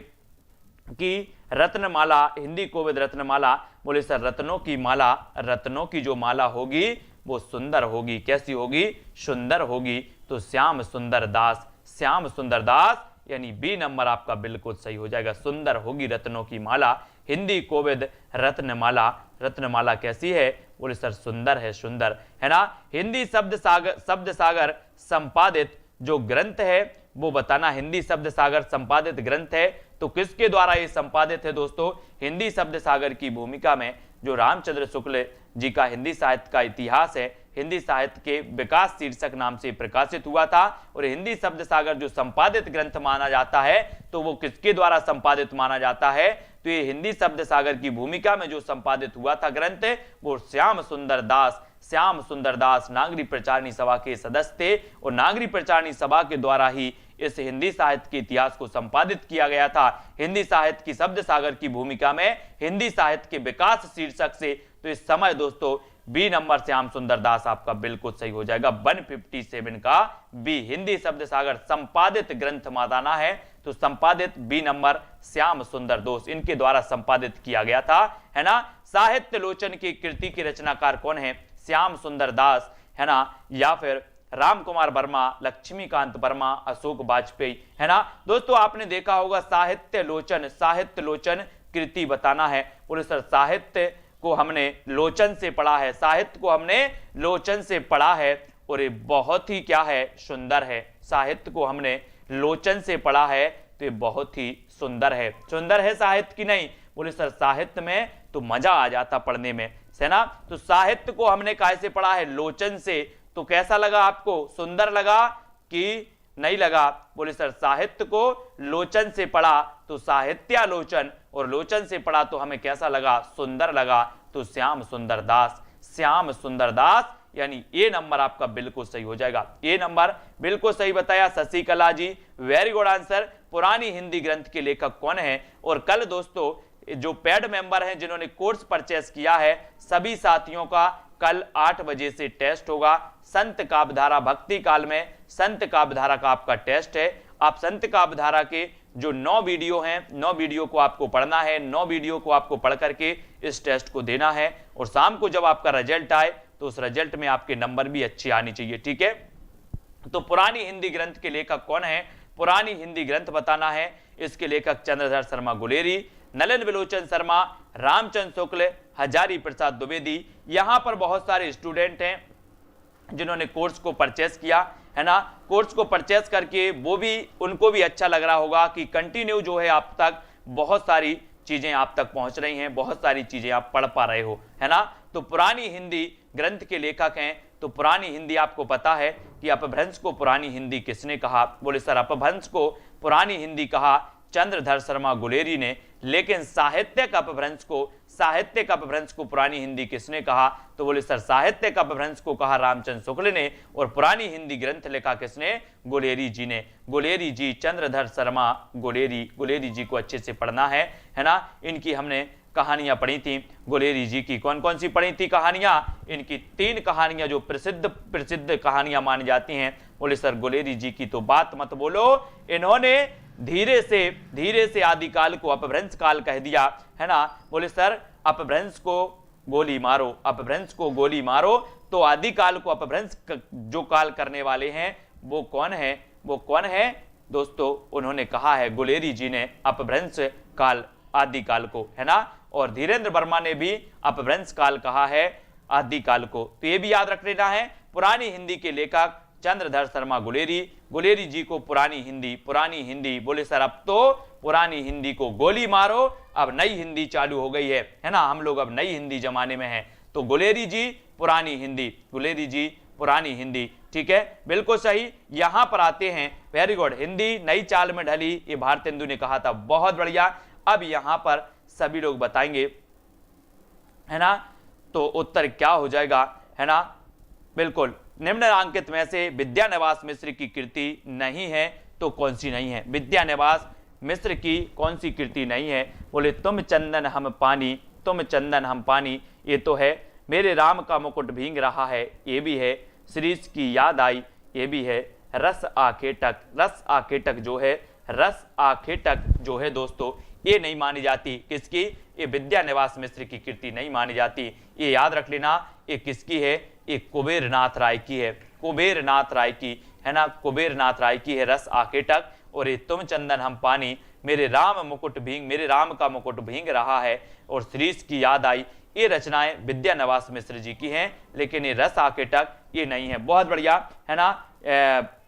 कि रत्नमाला, हिंदी कोविद रत्नमाला। बोले सर रत्नों की जो माला होगी वो सुंदर होगी। कैसी होगी, सुंदर होगी। तो श्याम सुंदर दास, यानी बी नंबर आपका बिल्कुल सही हो जाएगा, सुंदर होगी रत्नों की माला। हिंदी कोविद रत्नमाला कैसी है, बोले सर सुंदर है ना। हिंदी शब्द सागर संपादित जो ग्रंथ है वो बताना, हिंदी शब्द सागर संपादित ग्रंथ है तो किसके द्वारा ये संपादित है दोस्तों। हिंदी शब्द सागर की भूमिका में जो रामचंद्र शुक्ल जी का हिंदी साहित्य का इतिहास है, हिंदी साहित्य के विकास शीर्षक नाम से प्रकाशित हुआ था। और हिंदी शब्द सागर जो संपादित ग्रंथ माना जाता है तो वो किसके द्वारा संपादित माना जाता है, तो ये हिंदी शब्द सागर की भूमिका में जो संपादित हुआ था ग्रंथ वो श्याम सुंदर दास नागरी प्रचारणी सभा के सदस्य थे। और नागरी प्रचारणी सभा के द्वारा ही इस हिंदी साहित्य के इतिहास को संपादित किया गया था, हिंदी साहित्य की शब्द सागर की भूमिका में हिंदी साहित्य के विकास शीर्षक से। तो इस समय दोस्तों बी नंबर श्याम सुंदर दास आपका बिल्कुल सही हो जाएगा, 157 का बी, हिंदी शब्द सागर संपादित ग्रंथ मादाना है तो संपादित बी नंबर श्याम सुंदर दास इनके द्वारा संपादित किया गया था, है ना। साहित्य लोचन की कृति के रचनाकार कौन है, श्याम सुंदर दास, है ना, या फिर राम कुमार वर्मा, लक्ष्मीकांत वर्मा, अशोक वाजपेयी, है ना। दोस्तों आपने देखा होगा साहित्य लोचन कृति बताना है। बोले सर साहित्य को हमने लोचन से पढ़ा है, साहित्य को हमने लोचन से पढ़ा है और ये बहुत ही क्या है, सुंदर है। साहित्य को हमने लोचन से पढ़ा है तो ये बहुत ही सुंदर है साहित्य की नहीं। बोले सर साहित्य में तो मजा आ जाता पढ़ने में, है ना। तो साहित्य को हमने काहे से पढ़ा है, लोचन से। तो कैसा लगा आपको, सुंदर लगा कि नहीं लगा। बोले सर साहित्य को लोचन से पढ़ा तो साहित्यालोचन, और लोचन से पढ़ा तो हमें कैसा लगा, सुंदर लगा। तो श्याम सुंदर दास यानी ए नंबर आपका बिल्कुल सही हो जाएगा, ए नंबर बिल्कुल सही बताया शशिकला जी, वेरी गुड आंसर। पुरानी हिंदी ग्रंथ के लेखक कौन है। और कल दोस्तों जो पेड मेंबर हैं जिन्होंने कोर्स परचेस किया है सभी साथियों का कल 8 बजे से टेस्ट होगा। संत काव्यधारा भक्ति काल में संत काव्यधारा का आपका टेस्ट है। आप संत काव्यधारा के जो 9 वीडियो हैं, 9 वीडियो को आपको पढ़ना है, 9 वीडियो को आपको पढ़ करके इस टेस्ट को देना है। और शाम को जब आपका रिजल्ट आए तो उस रिजल्ट में आपके नंबर भी अच्छे आने चाहिए, ठीक है। तो पुरानी हिंदी ग्रंथ के लेखक कौन है, पुरानी हिंदी ग्रंथ बताना है। इसके लेखक चंद्रधर शर्मा गुलेरी, नलिन विलोचन शर्मा, रामचंद्र शुक्ल, हजारी प्रसाद द्विवेदी। यहां पर बहुत सारे स्टूडेंट हैं जिन्होंने कोर्स को परचेस किया, है ना, कोर्स को परचेस करके वो भी उनको भी अच्छा लग रहा होगा कि कंटिन्यू जो है आप तक बहुत सारी चीजें आप तक पहुंच रही हैं, बहुत सारी चीजें आप पढ़ पा रहे हो, है ना। तो पुरानी हिंदी ग्रंथ के लेखक हैं, तो पुरानी हिंदी आपको पता है कि अपभ्रंश को पुरानी हिंदी किसने कहा? बोले सर अपभ्रंश को पुरानी हिंदी कहा चंद्रधर शर्मा गुलेरी ने, लेकिन साहित्यिक अपभ्रंश को पुरानी हिंदी किसने कहा? तो बोले सर साहित्यिक अपभ्रंश को कहा रामचंद्र शुक्ल ने, और पुरानी हिंदी ग्रंथ लिखा किसने? गुलेरी जी ने। गुलेरी जी, चंद्रधर शर्मा गुलेरी जी को अच्छे से पढ़ना है ना। इनकी हमने कहानियां पढ़ी थी, गुलेरी जी की कौन कौन सी पढ़ी थी कहानियां? इनकी 3 कहानियां जो प्रसिद्ध कहानियां मानी जाती हैं। बोले सर गुलेरी जी की तो बात मत बोलो, इन्होंने धीरे से आदिकाल को अपभ्रंश काल कह दिया, है ना। बोले सर अपभ्रंश को गोली मारो, तो आदिकाल को अपभ्रंश जो काल करने वाले हैं वो कौन है दोस्तों? उन्होंने कहा है गुलेरी जी ने अपभ्रंश काल आदिकाल को, है ना। और धीरेन्द्र वर्मा ने भी अपभ्रंश काल कहा है आदिकाल को। तो ये भी याद रख लेना है। पुरानी हिंदी के लेखक चंद्रधर शर्मा गुलेरी जी को पुरानी हिंदी। बोले सर अब तो पुरानी हिंदी को गोली मारो, अब नई हिंदी चालू हो गई है ना, हम लोग अब नई हिंदी जमाने में हैं। तो गुलेरी जी पुरानी हिंदी, ठीक है, बिल्कुल सही। यहां पर आते हैं, वेरी गुड, हिंदी नई चाल में ढली, ये भारतेंदु ने कहा था, बहुत बढ़िया। अब यहां पर सभी लोग बताएंगे, है ना, तो उत्तर क्या हो जाएगा, है ना। बिल्कुल, निम्नलिखित में से विद्यानिवास मिश्र की कृति नहीं है, तो कौन सी नहीं है? विद्यानिवास मिश्र की कौन सी कृति नहीं है? बोले तुम चंदन हम पानी, ये तो है। मेरे राम का मुकुट भींग रहा है, ये भी है। श्रीश की याद आई, ये भी है। रस आखेटक जो है दोस्तों, ये नहीं मानी जाती। किसकी? ये विद्यानिवास मिश्र की कृति नहीं मानी जाती। ये याद रख लेना, ये किसकी है? ये कुबेरनाथ राय की है, है ना, कुबेरनाथ राय की है रस आखेटक। और ये तुम चंदन हम पानी, मेरे राम का मुकुट भींग रहा है, और श्रीश की याद आई, ये रचनाएं विद्यानिवास मिश्र जी की हैं, लेकिन ये रस आखेटक ये नहीं है। बहुत बढ़िया, है ना।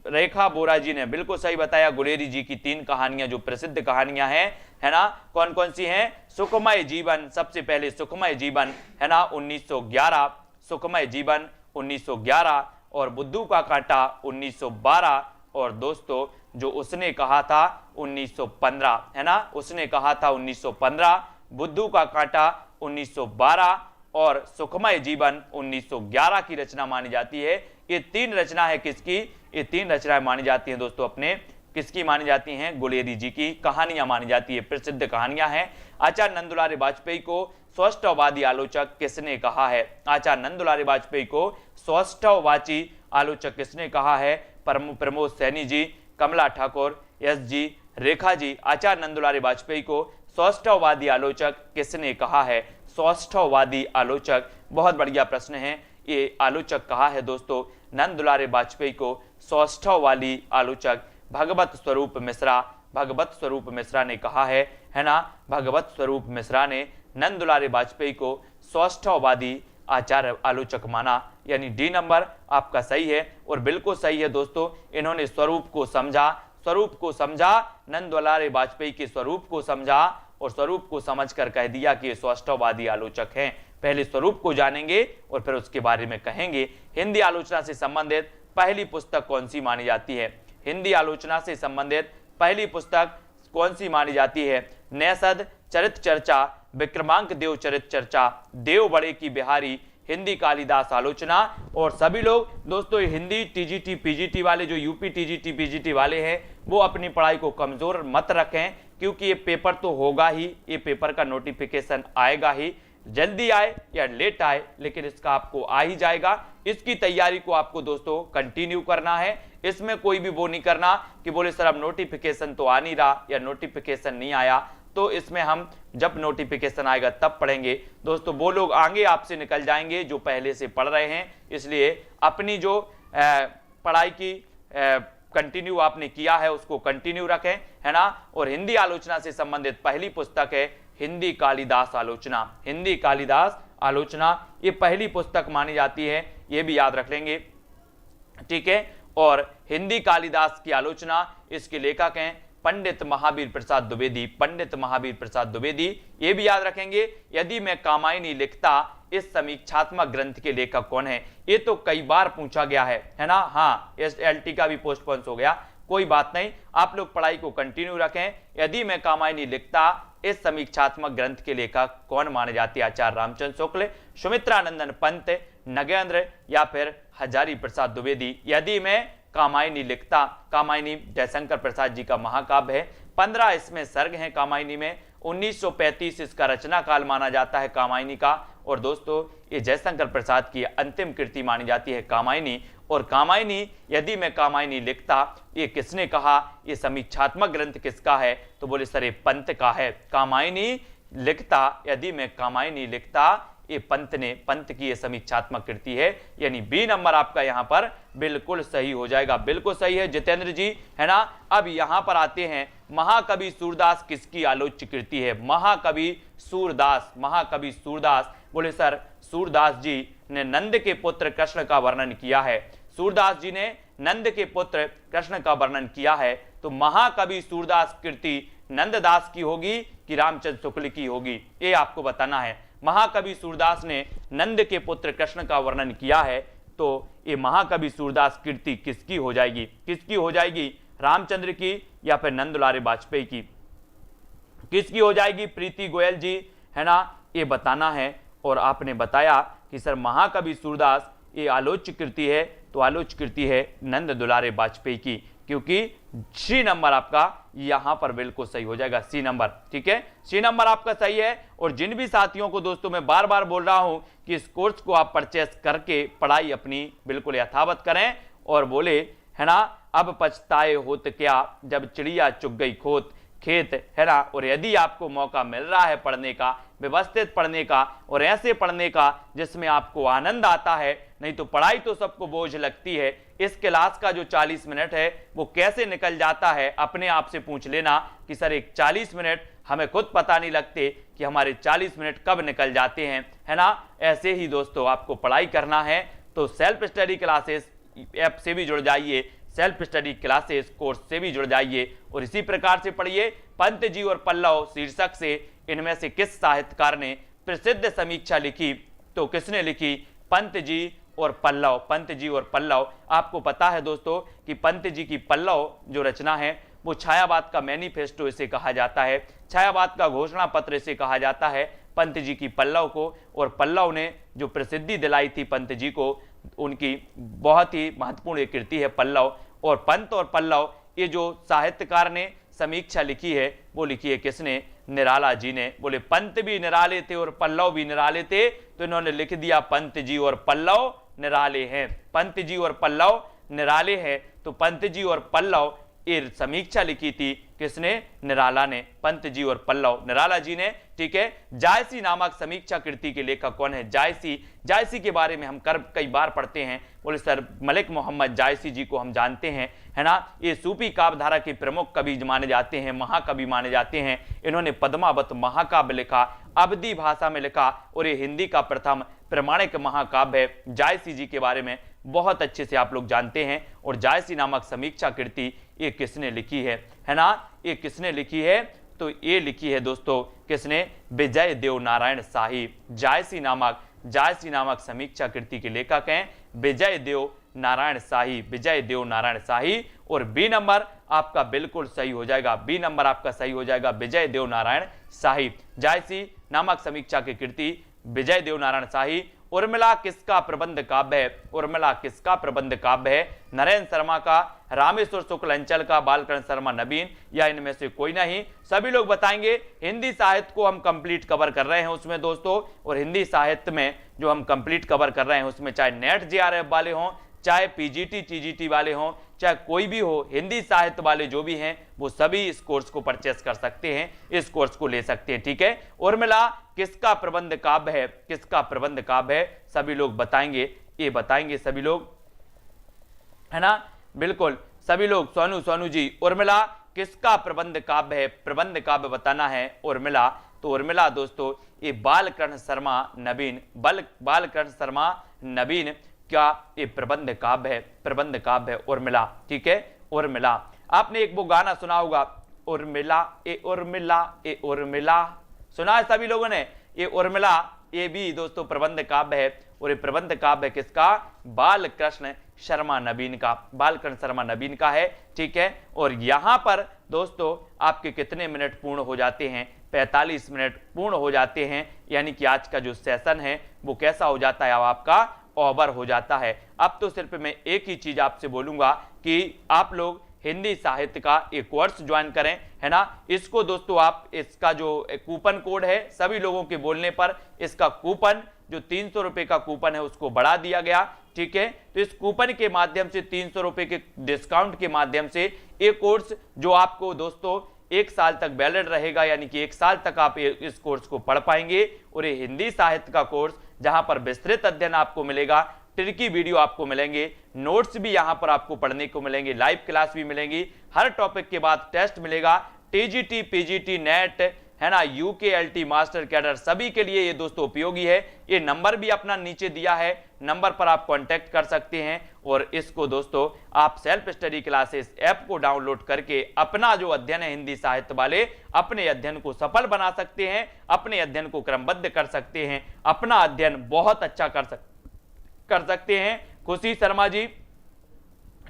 रेखा बोरा जी ने बिल्कुल सही बताया। गुलेरी जी की 3 कहानियां जो प्रसिद्ध कहानियां हैं, है ना, कौन कौन सी हैं? सुखमय जीवन, सबसे पहले सुखमय जीवन, है ना, 1911, सुखमय जीवन 1911, और बुद्धू का कांटा 1912, और दोस्तों जो उसने कहा था 1915, है ना, उसने कहा था 1915, बुद्धू का कांटा 1912 और सुखमय जीवन 1911 की रचना मानी जाती है। ये 3 रचना है किसकी? ये 3 रचनाएं मानी जाती हैं दोस्तों अपने, किसकी मानी जाती हैं? गुलेरी जी की कहानियां मानी जाती है, प्रसिद्ध कहानियां हैं। आचार्य नंदुलारे वाजपेयी को स्वष्टवादी आलोचक किसने कहा है? आचार्य नंदुलारे वाजपेयी को स्वष्टवादी आलोचक किसने कहा है? प्रमोद सैनी जी, कमला ठाकुर, एस जी, रेखा जी। आचार्य नंदुलारे वाजपेयी को स्वष्टवादी आलोचक किसने कहा है? स्वष्टवादी आलोचक, बहुत बढ़िया प्रश्न है। ये आलोचक कहा है दोस्तों नंदुलारे वाजपेयी को स्वष्टवादी आलोचक भगवत स्वरूप मिश्रा ने कहा है ना। भगवत स्वरूप मिश्रा ने नंदुलारे वाजपेयी को स्वष्टवादी आचार्य आलोचक माना, यानी डी नंबर आपका सही है और बिल्कुल सही है दोस्तों। इन्होंने स्वरूप को समझा, नंदुलारे वाजपेयी के स्वरूप को समझा और स्वरूप को समझकर कह दिया कि ये स्वष्टवादी आलोचक हैं। पहले स्वरूप को जानेंगे और फिर उसके बारे में कहेंगे। हिंदी आलोचना से संबंधित पहली पुस्तक कौन सी मानी जाती है? हिंदी आलोचना से संबंधित पहली पुस्तक कौन सी मानी जाती है? नैषध चरित चर्चा, विक्रमांक देव चरित चर्चा, देव बड़े की बिहारी, हिंदी कालिदास आलोचना। और सभी लोग दोस्तों हिंदी टीजीटी पीजीटी वाले, जो यूपी टीजीटी पीजीटी वाले हैं, वो अपनी पढ़ाई को कमजोर मत रखें, क्योंकि ये पेपर तो होगा ही, ये पेपर का नोटिफिकेशन आएगा ही, जल्दी आए या लेट आए, लेकिन इसका आपको आ ही जाएगा। इसकी तैयारी को आपको दोस्तों कंटिन्यू करना है। इसमें कोई भी वो नहीं करना कि बोले सर अब नोटिफिकेशन तो आ नहीं रहा या नोटिफिकेशन नहीं आया, तो इसमें हम जब नोटिफिकेशन आएगा तब पढ़ेंगे। दोस्तों वो लोग आगे आपसे निकल जाएंगे जो पहले से पढ़ रहे हैं, इसलिए अपनी जो पढ़ाई की कंटिन्यू आपने किया है उसको कंटिन्यू रखें, है ना। और हिंदी आलोचना से संबंधित पहली पुस्तक है हिंदी कालिदास आलोचना। हिंदी कालिदास आलोचना ये पहली पुस्तक मानी जाती है, ये भी याद रख लेंगे, ठीक है। और हिंदी कालिदास की आलोचना, इसके लेखक हैं पंडित महावीर प्रसाद द्विवेदी। पंडित महावीर प्रसाद द्विवेदी, ये भी याद रखेंगे। यदि मैं कामायनी लिखता, इस समीक्षात्मक ग्रंथ के लेखक कौन है? ये तो कई बार पूछा गया है ना। हाँ, एसएलटी का भी पोस्टपोन हो गया, कोई बात नहीं, आप लोग पढ़ाई को कंटिन्यू रखें। यदि मैं कामायनी लिखता, इस समीक्षात्मक ग्रंथ के लेखक कौन माने जाते हैं? आचार्य रामचंद्र शुक्ल, सुमित्रानंदन पंत, नगेंद्र या फिर हजारी प्रसाद द्विवेदी। यदि मैं कामायनी लिखता, कामायनी जयशंकर प्रसाद जी का महाकाव्य है, 15 इसमें सर्ग हैं कामायनी में, 1935 इसका रचना काल माना जाता है कामायनी का। और दोस्तों, ये जयशंकर प्रसाद की अंतिम कृति मानी जाती है कामायनी। और कामायनी, यदि मैं कामायनी लिखता, ये किसने कहा? ये समीक्षात्मक ग्रंथ किसका है? तो बोले सर ये पंत का है। कामायनी लिखता, यदि मैं कामायनी लिखता, ये पंत ने, पंत की ये समीक्षात्मक कृति है, यानी बी नंबर आपका यहाँ पर बिल्कुल सही हो जाएगा। बिल्कुल सही है जितेंद्र जी, है ना। अब यहाँ पर आते हैं, महाकवि सूरदास किसकी आलोच्य कृति है? महाकवि सूरदास, महाकवि सूरदास। बोले सर सूरदास जी ने नंद के पुत्र कृष्ण का वर्णन किया है। सूरदास जी ने नंद के पुत्र कृष्ण का वर्णन किया है, तो महाकवि सूरदास कृति नंददास की होगी कि रामचंद्र शुक्ल की होगी? ये आपको बताना है। महाकवि सूरदास ने नंद के पुत्र कृष्ण का वर्णन किया है, तो ये महाकवि सूरदास कृति किसकी हो जाएगी? किसकी हो जाएगी? रामचंद्र की या फिर नंद दुलारे वाजपेयी की? किसकी हो जाएगी? प्रीति गोयल जी, है ना, ये बताना है। और आपने बताया कि सर महाकवि सूरदास ये आलोच्य कृति है, तो आलोच्य कृति है नंद दुलारे वाजपेयी की, क्योंकि सी नंबर आपका यहां पर बिल्कुल सही हो जाएगा, सी नंबर। ठीक है, सी नंबर आपका सही है। और जिन भी साथियों को दोस्तों मैं बार बार बोल रहा हूं कि इस कोर्स को आप परचेस करके पढ़ाई अपनी बिल्कुल यथावत करें, और बोले, है ना, अब पछताए होत क्या जब चिड़िया चुग गई खेत, है ना। और यदि आपको मौका मिल रहा है पढ़ने का, व्यवस्थित पढ़ने का, और ऐसे पढ़ने का जिसमें आपको आनंद आता है, नहीं तो पढ़ाई तो सबको बोझ लगती है। इस क्लास का जो 40 मिनट है वो कैसे निकल जाता है, अपने आप से पूछ लेना कि सर एक 40 मिनट हमें खुद पता नहीं लगते कि हमारे 40 मिनट कब निकल जाते हैं, है ना। ऐसे ही दोस्तों आपको पढ़ाई करना है तो सेल्फ स्टडी क्लासेस ऐप से भी जुड़ जाइए, सेल्फ स्टडी क्लासेस कोर्स से भी जुड़ जाइए, और इसी प्रकार से पढ़िए। पंत जी और पल्लव शीर्षक से इनमें से किस साहित्यकार ने प्रसिद्ध समीक्षा लिखी? तो किसने लिखी? पंत जी और पल्लव। पंत जी और पल्लव, आपको पता है दोस्तों कि पंत जी की पल्लव जो रचना है वो छायावाद का मैनिफेस्टो इसे कहा जाता है, छायावाद का घोषणा पत्र इसे कहा जाता है पंत जी की पल्लव को। और पल्लव ने जो प्रसिद्धि दिलाई थी पंत जी को, उनकी बहुत ही महत्वपूर्ण कृति है पल्लव। और पंत और पल्लव, ये जो साहित्यकार ने समीक्षा लिखी है वो लिखी है किसने? निराला जी ने। बोले पंत भी निराले थे और पल्लव भी निराले थे, तो इन्होंने लिख दिया पंत जी और पल्लव निराले हैं। पंत जी और पल्लव निराले हैं, तो पंत जी और पल्लव ये समीक्षा लिखी थी किसने? निराला ने। पंत जी और पल्लव, निराला जी ने। ठीक है, जायसी नामक समीक्षा कृति के लेखक कौन है? जायसी। जायसी के बारे में हम कई बार पढ़ते हैं। बोले सर मलिक मोहम्मद जायसी जी को हम जानते हैं, है ना। ये सूफी काव्य धारा के प्रमुख कवि माने जाते हैं, महाकवि माने जाते हैं। इन्होंने पद्मावत महाकाव्य लिखा, अवधी भाषा में लिखा, और ये हिंदी का प्रथम प्रमाणिक महाकाव्य है। जायसी जी के बारे में बहुत अच्छे से आप लोग जानते हैं। और जायसी नामक समीक्षा कृति ये किसने लिखी है ना, ये किसने लिखी है? तो ये लिखी है दोस्तों किसने? विजय देव नारायण शाही। जायसी नामक समीक्षा कृति के लेखक हैं विजय देव नारायण शाही, विजय देव नारायण शाही। और बी नंबर आपका बिल्कुल सही हो जाएगा, बी नंबर आपका सही हो जाएगा, विजय देव नारायण शाही। जायसी नामक समीक्षा की कृति विजय देव नारायण शाही। उर्मिला किसका प्रबंध काव्य है? उर्मिला किसका प्रबंध काव्य है? नरेंद्र शर्मा का, रामेश्वर शुक्ल अंचल का, बालकरण शर्मा नवीन, या इनमें से कोई नहीं? सभी लोग बताएंगे। हिंदी साहित्य को हम कंप्लीट कवर कर रहे हैं उसमें दोस्तों, और हिंदी साहित्य में जो हम कंप्लीट कवर कर रहे हैं उसमें चाहे नेट जेआरएफ वाले हों, चाहे पीजीटी टीजीटी वाले हों, चाहे कोई भी हो, हिंदी साहित्य वाले जो भी हैं वो सभी इस कोर्स को परचेस कर सकते हैं, इस कोर्स को ले सकते हैं। ठीक है, उर्मिला किसका प्रबंध काव्य है? किसका प्रबंध काव्य है? सभी लोग बताएंगे, ये बताएंगे सभी लोग, है ना। बिल्कुल सभी लोग, सोनू जी, उर्मिला किसका प्रबंध काव्य है? प्रबंध काव्य बताना है उर्मिला। तो उर्मिला दोस्तों ये बालकरण शर्मा नवीन, बालकरण शर्मा नवीन क्या ये प्रबंध काव्य है, प्रबंध काव्य है उर्मिला। ठीक है, उर्मिला। आपने एक वो गाना सुना होगा, उर्मिला ए उर्मिला ए उर्मिला, सुना है सभी लोगों ने। ये उर्मिला ये भी दोस्तों प्रबंध काव्य है, और ये प्रबंध काव्य किसका, बालकृष्ण शर्मा नवीन का, बालकृष्ण शर्मा नवीन का है। ठीक है, और यहां पर दोस्तों आपके कितने मिनट पूर्ण हो जाते हैं, 45 मिनट पूर्ण हो जाते हैं, यानी कि आज का जो सेशन है वो कैसा हो जाता है, अब आपका ओवर हो जाता है। अब तो सिर्फ मैं एक ही चीज आपसे बोलूंगा कि आप लोग हिंदी साहित्य का एक कोर्स ज्वाइन करें, है ना। इसको दोस्तों आप, इसका जो कूपन कोड है सभी लोगों के बोलने पर इसका कूपन जो 300 रुपए का कूपन है उसको बढ़ा दिया गया। ठीक है, तो इस कूपन के माध्यम से 300 रुपए के डिस्काउंट के माध्यम से एक कोर्स जो आपको दोस्तों 1 साल तक वैलिड रहेगा, यानी कि 1 साल तक आप इस कोर्स को पढ़ पाएंगे। और ये हिंदी साहित्य का कोर्स जहां पर विस्तृत अध्ययन आपको मिलेगा, ट्रिकी वीडियो आपको मिलेंगे, नोट्स भी यहां पर आपको पढ़ने को मिलेंगे, लाइव क्लास भी मिलेंगी, हर टॉपिक के बाद टेस्ट मिलेगा, टीजीटी पीजीटी नेट, है ना, यूकेएलटी मास्टर कैडर सभी के लिए ये दोस्तों उपयोगी है। ये नंबर भी अपना नीचे दिया है, नंबर पर आप कांटेक्ट कर सकते हैं। और इसको दोस्तों आप सेल्फ स्टडी क्लासेस ऐप को डाउनलोड करके अपना जो अध्ययन है हिंदी साहित्य वाले, अपने अध्ययन को सफल बना सकते हैं, अपने अध्ययन को क्रमबद्ध कर सकते हैं, अपना अध्ययन बहुत अच्छा कर सकते हैं। खुशी शर्मा जी,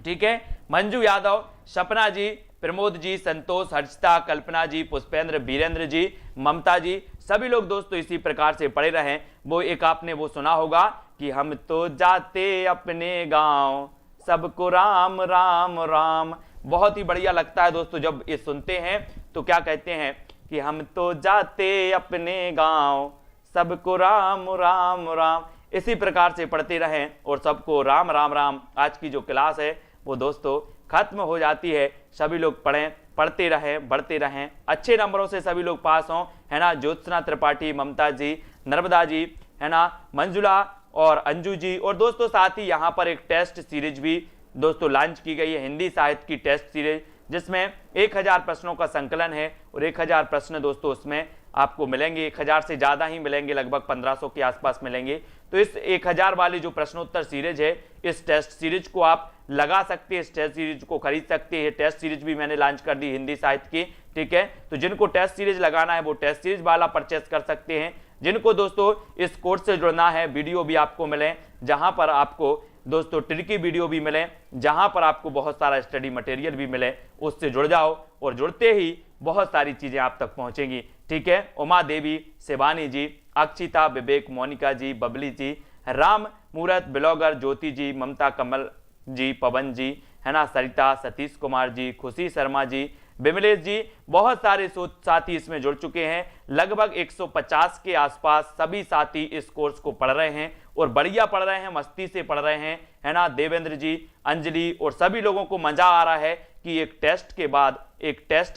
ठीक है, मंजू यादव, सपना जी, प्रमोद जी, संतोष, हर्षिता, कल्पना जी, पुष्पेंद्र, वीरेंद्र जी, ममता जी, सभी लोग दोस्तों इसी प्रकार से पढ़े रहें। वो एक आपने वो सुना होगा कि हम तो जाते अपने गांव, सबको राम राम राम। बहुत ही बढ़िया लगता है दोस्तों जब ये सुनते हैं, तो क्या कहते हैं कि हम तो जाते अपने गांव, सबको राम राम राम। इसी प्रकार से पढ़ते रहें और सबको राम राम राम। आज की जो क्लास है वो दोस्तों खत्म हो जाती है। सभी लोग पढ़ें, पढ़ते रहें, बढ़ते रहें, अच्छे नंबरों से सभी लोग पास हों, है ना। ज्योत्सना त्रिपाठी, ममता जी, नर्मदा जी, है ना, मंजुला और अंजू जी। और दोस्तों साथ ही यहाँ पर एक टेस्ट सीरीज भी दोस्तों लॉन्च की गई है, हिंदी साहित्य की टेस्ट सीरीज, जिसमें 1000 प्रश्नों का संकलन है और 1000 प्रश्न दोस्तों उसमें आपको मिलेंगे। 1000 से ज्यादा ही मिलेंगे, लगभग 1500 के आसपास मिलेंगे। तो इस 1000 वाली जो प्रश्नोत्तर सीरीज है, इस टेस्ट सीरीज को आप लगा सकते हैं, इस टेस्ट सीरीज को खरीद सकते हैं। टेस्ट सीरीज भी मैंने लॉन्च कर दी हिंदी साहित्य की। ठीक है, तो जिनको टेस्ट सीरीज लगाना है वो टेस्ट सीरीज वाला परचेस कर सकते हैं। जिनको दोस्तों इस कोर्स से जुड़ना है, वीडियो भी आपको मिले जहां पर आपको दोस्तों ट्रिकी वीडियो भी मिले, जहां पर आपको बहुत सारा स्टडी मटेरियल भी मिले, उससे जुड़ जाओ और जुड़ते ही बहुत सारी चीजें आप तक पहुंचेंगी। ठीक है, उमा देवी, शिवानी जी, अक्षिता, विवेक, मोनिका जी, बबली जी, राम मूरत, ब्लॉगर, ज्योति जी, ममता, कमल जी, पवन जी, है ना, सरिता, सतीश कुमार जी, खुशी शर्मा जी, बिमलेश जी, बहुत सारे साथी इसमें जुड़ चुके हैं। लगभग 150 के आसपास सभी साथी इस कोर्स को पढ़ रहे हैं और बढ़िया पढ़ रहे हैं, मस्ती से पढ़ रहे हैं, है ना। देवेंद्र जी, अंजलि और सभी लोगों को मजा आ रहा है कि एक टेस्ट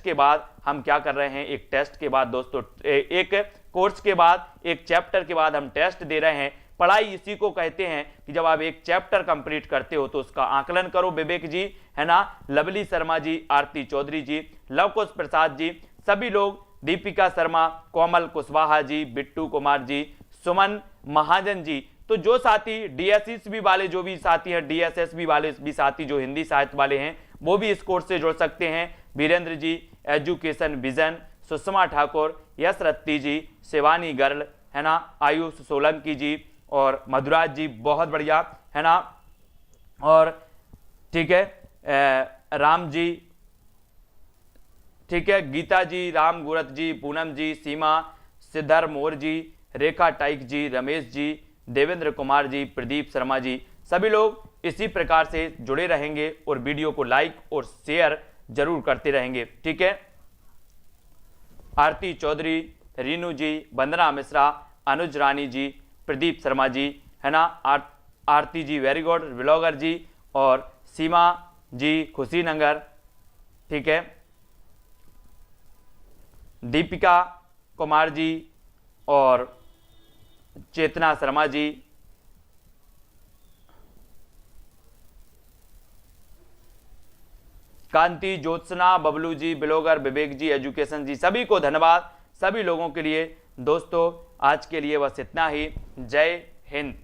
के बाद हम क्या कर रहे हैं, एक टेस्ट के बाद दोस्तों, एक कोर्स के बाद, एक चैप्टर के बाद हम टेस्ट दे रहे हैं। पढ़ाई इसी को कहते हैं कि जब आप एक चैप्टर कंप्लीट करते हो तो उसका आकलन करो। विवेक जी, है ना, लवली शर्मा जी, आरती चौधरी जी, लवकुश प्रसाद जी, सभी लोग, दीपिका शर्मा, कोमल कुशवाहा जी, बिट्टू कुमार जी, सुमन महाजन जी। तो जो साथी डीएसएसबी वाले, जो भी साथी हैं, डीएसएसबी वाले भी साथी जो हिंदी साहित्य वाले हैं, वो भी इस कोर्स से जुड़ सकते हैं। वीरेंद्र जी, एजुकेशन विजन, सुषमा ठाकुर, यश रत्ती जी, शिवानी गर्ल, है ना, आयुष सोलंकी जी और मधुराज जी, बहुत बढ़िया, है ना। और ठीक है, राम जी, ठीक है, गीता जी, राम गुरत जी, पूनम जी, सीमा, सिद्धर मोर जी, रेखा टाइक जी, रमेश जी, देवेंद्र कुमार जी, प्रदीप शर्मा जी, सभी लोग इसी प्रकार से जुड़े रहेंगे और वीडियो को लाइक और शेयर जरूर करते रहेंगे। ठीक है, आरती चौधरी, रीनू जी, वंदना मिश्रा, अनुज रानी जी, प्रदीप शर्मा जी, है ना, आरती जी, वेरी गुड, ब्लॉगर जी, और सीमा जी, खुशी नगर, ठीक है, दीपिका कुमार जी और चेतना शर्मा जी, कांति, ज्योत्सना, बबलू जी, ब्लॉगर, विवेक जी, एजुकेशन जी, सभी को धन्यवाद। सभी लोगों के लिए दोस्तों आज के लिए बस इतना ही। जय हिंद।